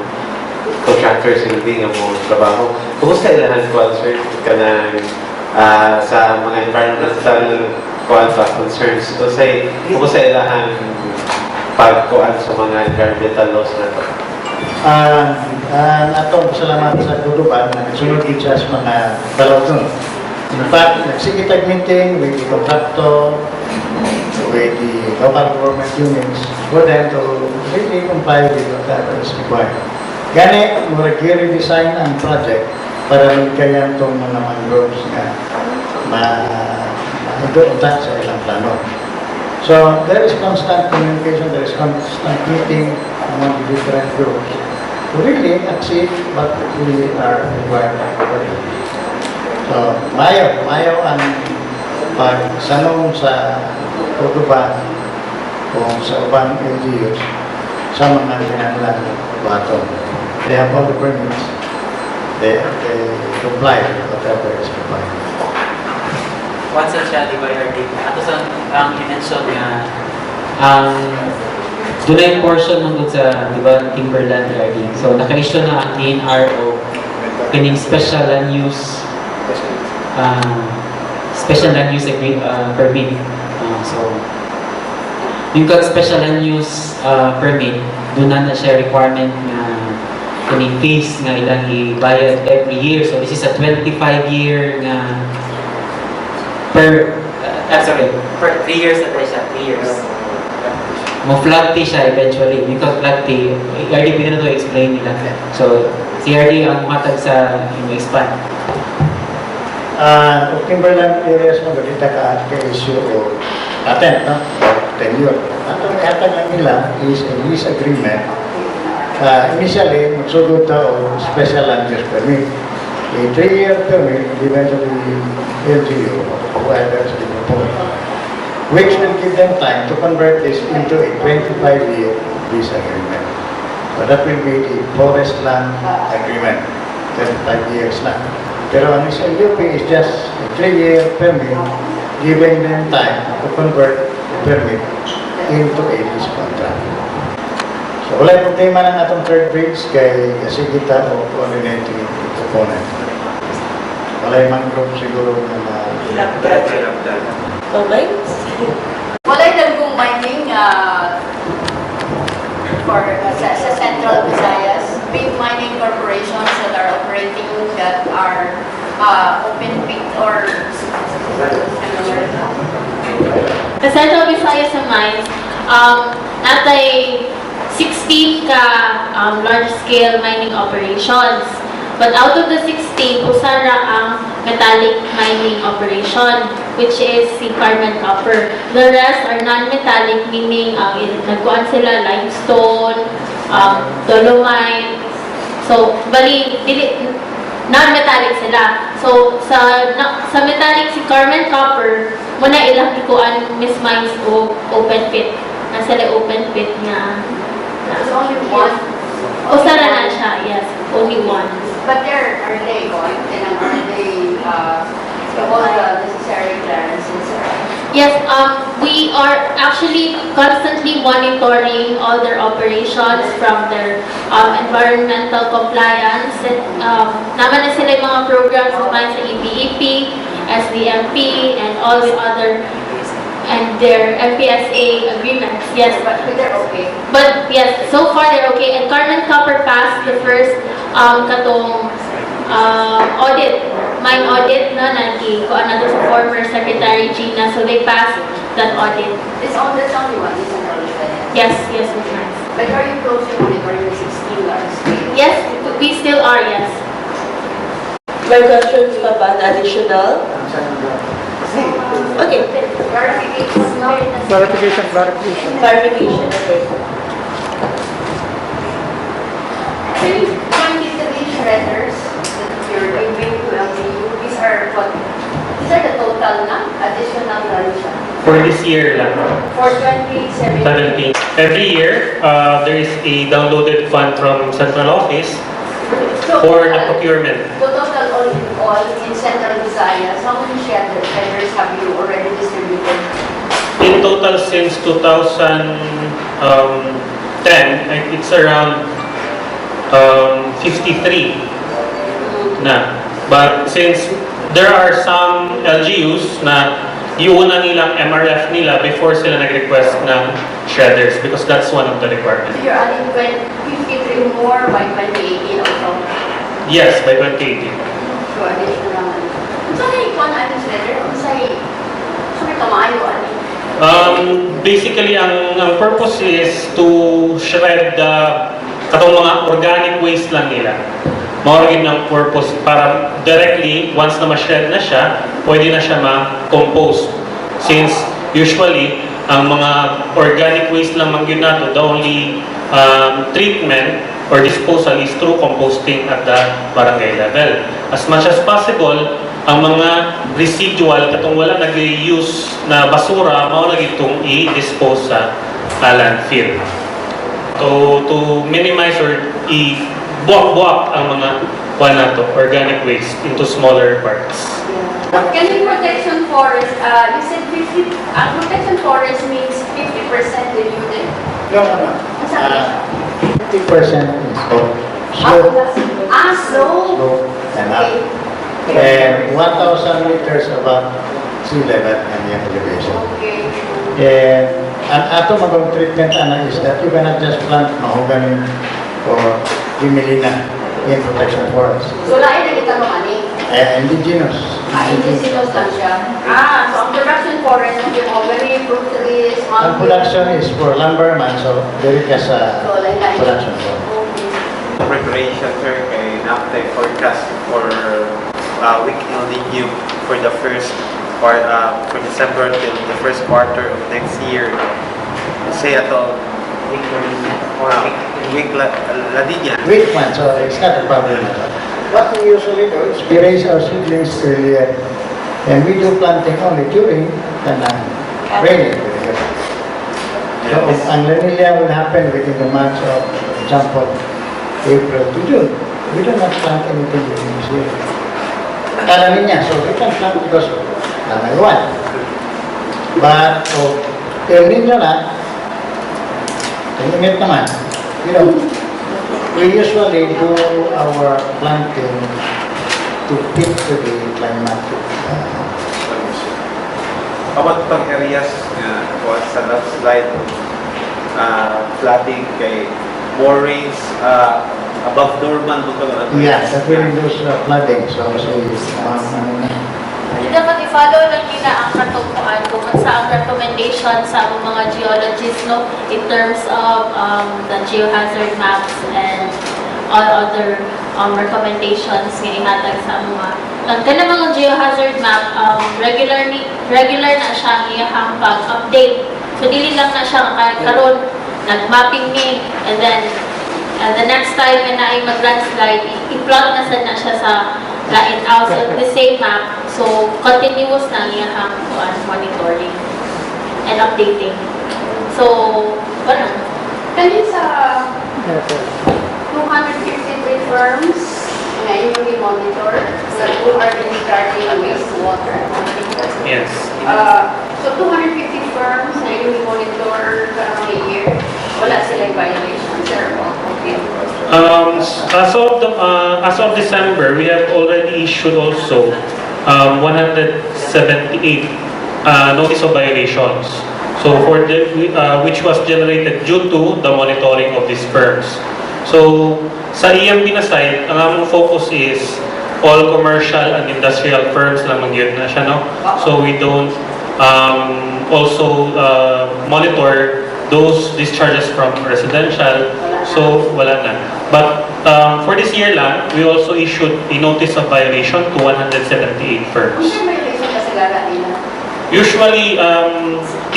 contractors hindi nga mo trabaho. Kumusta ilahan call, sir? Sa mga environmental concerns. So, kumusta ilahan pagkuhan sa mga environmental laws na ito? Atong salamat sa kutuban na sunod siya sa mga balot. In fact, nagsikitag meeting with the contractor, with the local government units for them to really comply with whatever is required. Gani, mura i-redesign ang project para magkayan itong mga mangroves nga ma-idoontan sa ilang plano. So, there is constant communication, there is constant meeting among the different groups to really achieve what we are required to do. So, mayo ang pagsanong sa tutuban kung sa ubang LGUs sa mga kinahanglan baton. They have all the permits. They comply with whatever is required. Once siya, di ba, ato sa ang i-mention nga ang dunay portion ng sa, di ba, timberland RD. So, naka-issue na ang DNR o kining special land use permit. So, yung special land use permit, doon na siya requirement na kining fees nga ilang ibayad every year. So, this is a 25-year nga per 3 years na tayo siya, 3 years. Mo-flat fee siya eventually. Because flat fee, RD pwede na ito explain nila. So, si RD ang matag sa expand. Timberland areas mo ganita ka-issue o patent, no? Tenure. Ang katag lang nila is a lease agreement. Initially, magsugod o special land use permit. A 3-year permit given to the LGU, whoever is being proposed, which will give them time to convert this into a 25-year lease agreement. So that will be the forest land agreement, 25 years na. Pero ang LUP is just a 3-year permit giving them time to convert the permit into a lease contract. So wala yung problema ng atong third bridge kay kasi kita o coordinating component. Wala yung mga group siguro na Okay? Wala yung mining for sa Central Visayas, big mining corporations that are operating that are open pit or Sa Central Visayas mines, natay 16 ka large-scale mining operations. But out of the 16, usara ang metallic mining operation, which is si carbon copper. The rest are non-metallic, meaning nagkuhan sila limestone, dolomite. So, bali, non-metallic sila. So, sa metallic, si carbon copper, muna ilang ikuan Miss Mines o open pit. Nasa open pit niya. there's only one. Usara na siya, yes. Only one. But are they going and are they all the necessary clearances? Yes, we are actually constantly monitoring all their operations from their environmental compliance. And, naman na sila yung mga programs sa EPEP, SDMP, and all the other and their MPSA agreements. Yes, But they're okay. but yes, so far they're okay. And Carmen Copper passed the first katong audit, mine audit na kuan na to sa former Secretary Gina. So they passed that audit. That's only one, isn't it? Yes, yes, we can. But are you closely monitoring the 16 large scale? Yes, we still are. Yes. May questions pa ba na additional? Okay. Clarification. Clarification, okay. These shredders that you're giving to LGU, these are the total na additional na siya. For this year lang. For 2017. 17. Every year, there is a downloaded fund from central office for the procurement. The total all in Central Visayas, how many shredders have you already distributed? In total, since 2010, it's around 53 na. But since there are some LGUs na iuna nilang MRF nila before sila nag-request ng shredders because that's one of the requirements. So you're adding 53 more by 2018 also? Yes, by 2018. So additional naman. Kung saan na ikuha na ating shredder? Kung saan kamayo ani? Basically, ang purpose is to shred the katong mga organic waste lang nila. Mawagin ng purpose para directly, once na ma-shred na siya, pwede na siya ma-compose. Since usually, ang mga organic waste lamang yun nato, the only treatment or disposal is through composting at the barangay level. As much as possible, ang mga residual, katong wala nag-use na basura, mao lagi itong i-dispose sa landfill. To minimize or i-buwak-buwak ang mga organic waste into smaller parts. Can you protection forest, you said 50, protection forest means 50% denuded. No. 50% is slope. Slope and up. And 1,000 meters above sea level and the elevation. Okay. And ang ato magong treatment is that you cannot just plant mahogany or limelina in protection forest. So, lain na kita mga ni? Indigenous. Indigenous lang siya. So ang production forest, yung mahogany, fruit trees, Ang production is for lumberman, so very ka sa production forest. Preparation, sir, kay na-update forecast for week LDU for the first part, for December till the first quarter of next year. Say ato, week la dinya. Weak one, so it's not a problem at all. What we usually do is we raise our seedlings earlier, and we do planting only during the rainy period. So ang Lanilia will happen within the months of, for example, April to June. We do not plant anything during this year. Kala niya, so we can plant because nangayuan. But El Nino na, init naman, we usually do our planting to fit to the climatic. About pang areas sa last slide, flooding kay more rains above normal. Yeah, that will induce flooding. So, Dapat i-follow lang nila ang katungkuan kung sa ang recommendation sa mga geologists, no, in terms of the geohazard maps and all other recommendations nga ihatag sa mga kana mga geohazard map, regular na siya ang iyang pag-update. So dili lang na siya karon nag-mapping ni, and then the next time na ay mag-landslide, i-plot na siya sa lain out so the same map. So continuous na iyang monitoring and updating. So wala. Kani sa 253 firms na yung monitor that who are regarding wastewater. Yes. So 250 firms na yung monitor karong a year, wala silang violations, sir. Okay. As of December, we have already issued also 178 notice of violations. So for which was generated due to the monitoring of these firms. So sa EMB na side, ang among focus is all commercial and industrial firms lamang yun na siya, no? So we don't also monitor those discharges from residential. So wala na. But for this year lang, we also issued a notice of violation to 178 firms. Ano may violation kasi gara nila? Usually,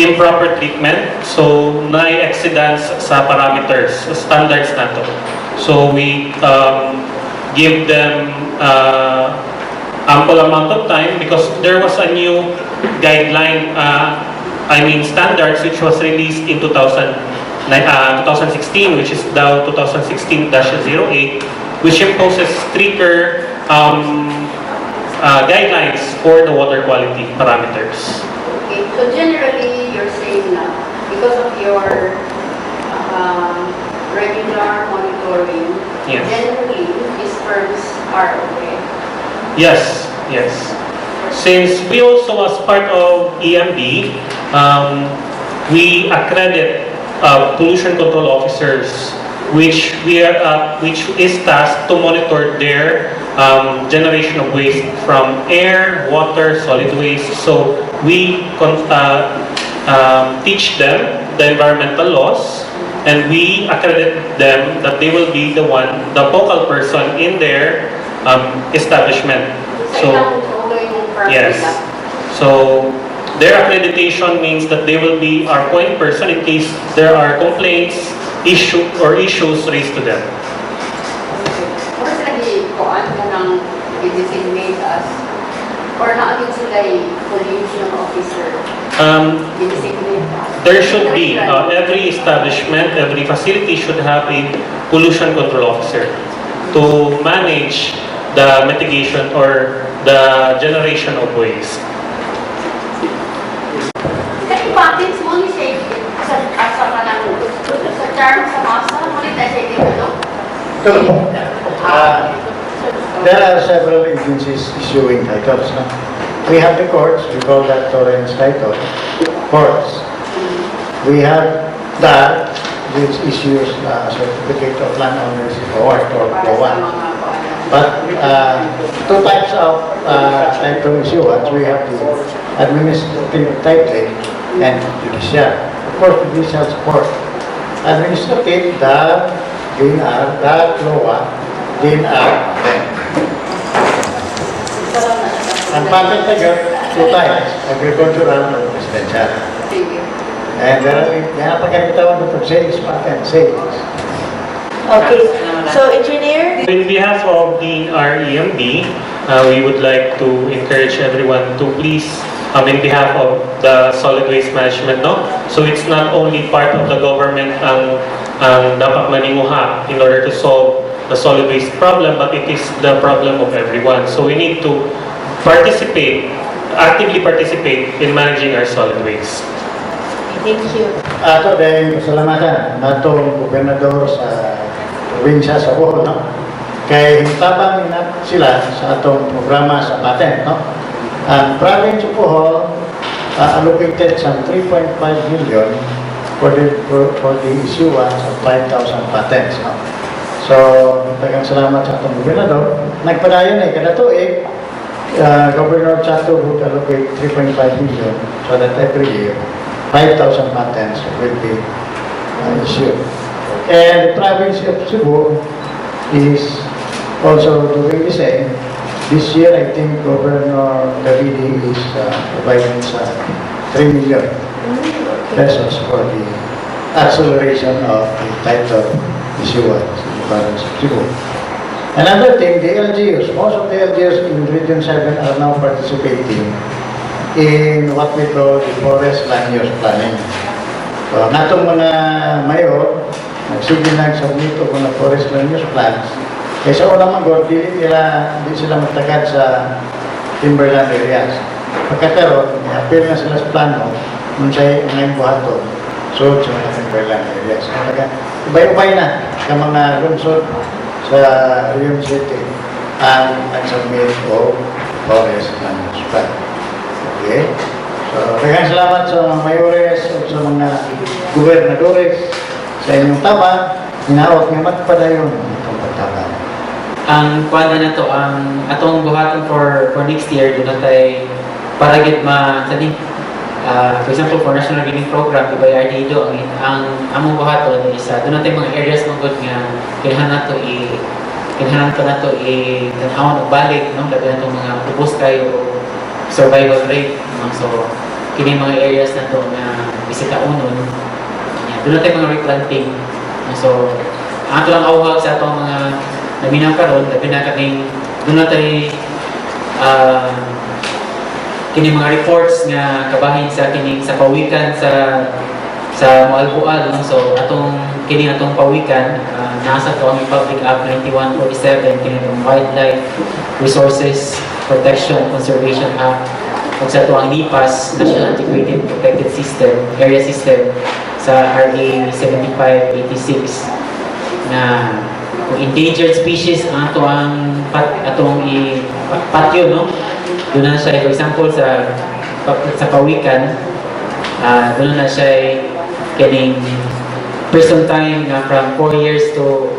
improper treatment. So, na-exceedance sa parameters, standards na to. So, we give them ample amount of time because there was a new guideline, standards which was released in 2016, which is the 2016-08, which imposes stricter guidelines for the water quality parameters. Okay, so generally you're saying na because of your regular monitoring, Yes. generally these firms are okay. Yes, yes. Since we also, as part of EMB, we accredit pollution control officers, which is tasked to monitor their generation of waste from air, water, solid waste. So we teach them the environmental laws, and we accredit them that they will be the focal person in their establishment. Sa ilang ongoing Yes. So their accreditation means that they will be our point person in case there are complaints, issues raised to them. Or sila i-kuan ka ng i-designate as or naagin sila pollution officer? I-designate as? There should be, every establishment, every facility should have a pollution control officer to manage the mitigation or the generation of waste. Kasi patents mo ni siya sa kanang sa charm sa masa, ulit na siya dito. There are several agencies issuing titles. No? We have the courts, we call that Torrens title, courts. We have that which issues certificate of landowner's award or one. But two types of title issuance. We have the administrative title and judicial. Of course, judicial support. Administrative, the DENR, the LOA, DENR, and patent title, two types, agricultural and residential. And there are pagkakitawag ng sales, patent sales. Okay. So, Engineer? In behalf of the REMB, we would like to encourage everyone to please, in behalf of the solid waste management, no? So it's not only part of the government ang dapat maninguha in order to solve the solid waste problem, but it is the problem of everyone. So we need to actively participate in managing our solid waste. Thank you. Ato din pasalamatan natong gobernador sa probinsya sa Cebu, no? Kay tabang na sila sa atong programa sa patent, no? Ang province of Bohol allocated some 3.5 million for the issuance of 5,000 patents, no? So, tagang salamat sa atong gobernador. Nagpadayon kada tuig, Governor Chato would allocate 3.5 million so that every year 5,000 patents will be issued. And the province of Cebu is also doing the same. This year, I think Governor Davidi is providing 3 million pesos for the acceleration of the title issuance in the province of Cebu. Another thing, the LGUs, most of the LGUs in Region 7 are now participating in what we call the forest land use planning. So, natong mga mayor, nagsubmit o mga forest land use plans, kaysa unang magod, di sila magtagad sa timberland areas. Pagkakaroon, appeal na sila sa plano, kung sa'y ngayon buhato, so sa mga timberland areas. Ibay-ubay na sa mga lungsod sa Rio City ang nagsubmit o forest land use plan. Okay? So, kaya salamat sa mga mayores o sa mga gobernadores sa inyong tama, hinawag nga magpadayon itong pagtama. Ang kwanda na to, ang atong buhaton for next year, doon na tayo para get for example, for National Greening Program, diba yung RDO, ang among buhaton is doon na tayo mga areas mong good nga kailangan na to tanawon o balik, no? Labi na itong mga ubos kayo survival rate, no? So kini mga areas na to na bisita unon, doon na tayo mga replanting, no? So ang ato lang awag sa atong mga naminaw karon, labi na kaming doon na tayo kini mga reports nga kabahin sa pawikan sa Moalbual, no? So atong pawikan nasa to ang Republic Act 9147, kini ang Wildlife Resources Protection Conservation Act, ug sa to ang LIPAS, National Integrated Protected System Area System sa RA 7586 na kung endangered species ang atong patyo, no? Doon na siya, for example, sa pawikan, doon na siya kining person time na from 4 years to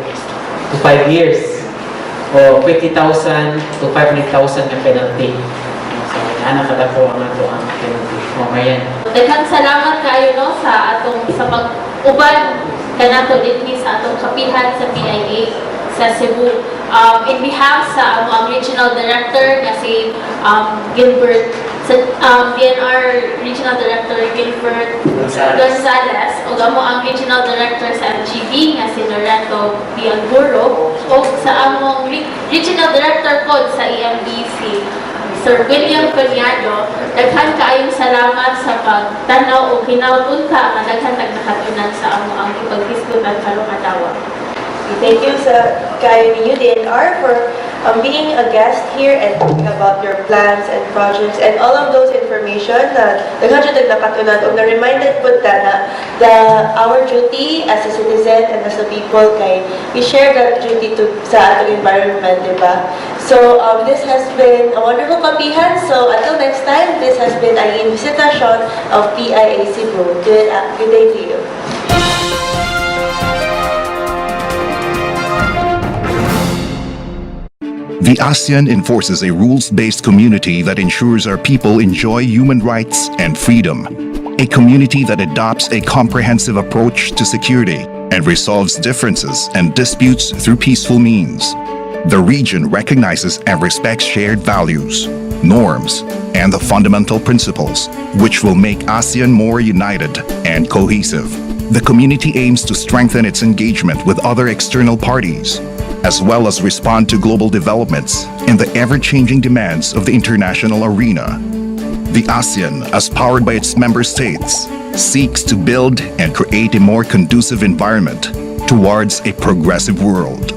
5 years o 50,000 to 500,000 na penalty. So, anak kada po ang ato ang penalty. Mamayan. Daghang salamat kayo, no, sa pag-uban kanato dinhi sa atong kapihan sa PIA sa Cebu. In behalf sa ang Regional Director nga si Gilbert, sa DNR Regional Director Gilbert Gonzalez, o ang Regional Director sa LGB nga si Loreto Bialburo, o sa among Regional Director po sa EMBC, Sir William Conyado. Daghan kaayong salamat sa pagtanaw o kinaupon ka nga daghan nakatunan sa among ipagdiskutan karong adlaw. Thank you sa kayo ninyo, DNR, for being a guest here and talking about your plans and projects and all of those information na naghadyod ang nakatunan o na-reminded po na our duty as a citizen and as a people kay we share that duty to sa atong environment, di ba? So this has been a wonderful Kapihan. So until next time, this has been a visitation of PIA Cebu. Good day to you. The ASEAN enforces a rules-based community that ensures our people enjoy human rights and freedom. A community that adopts a comprehensive approach to security and resolves differences and disputes through peaceful means. The region recognizes and respects shared values, norms, and the fundamental principles which will make ASEAN more united and cohesive. The community aims to strengthen its engagement with other external parties, as well as respond to global developments in the ever-changing demands of the international arena. The ASEAN, as powered by its member states, seeks to build and create a more conducive environment towards a progressive world.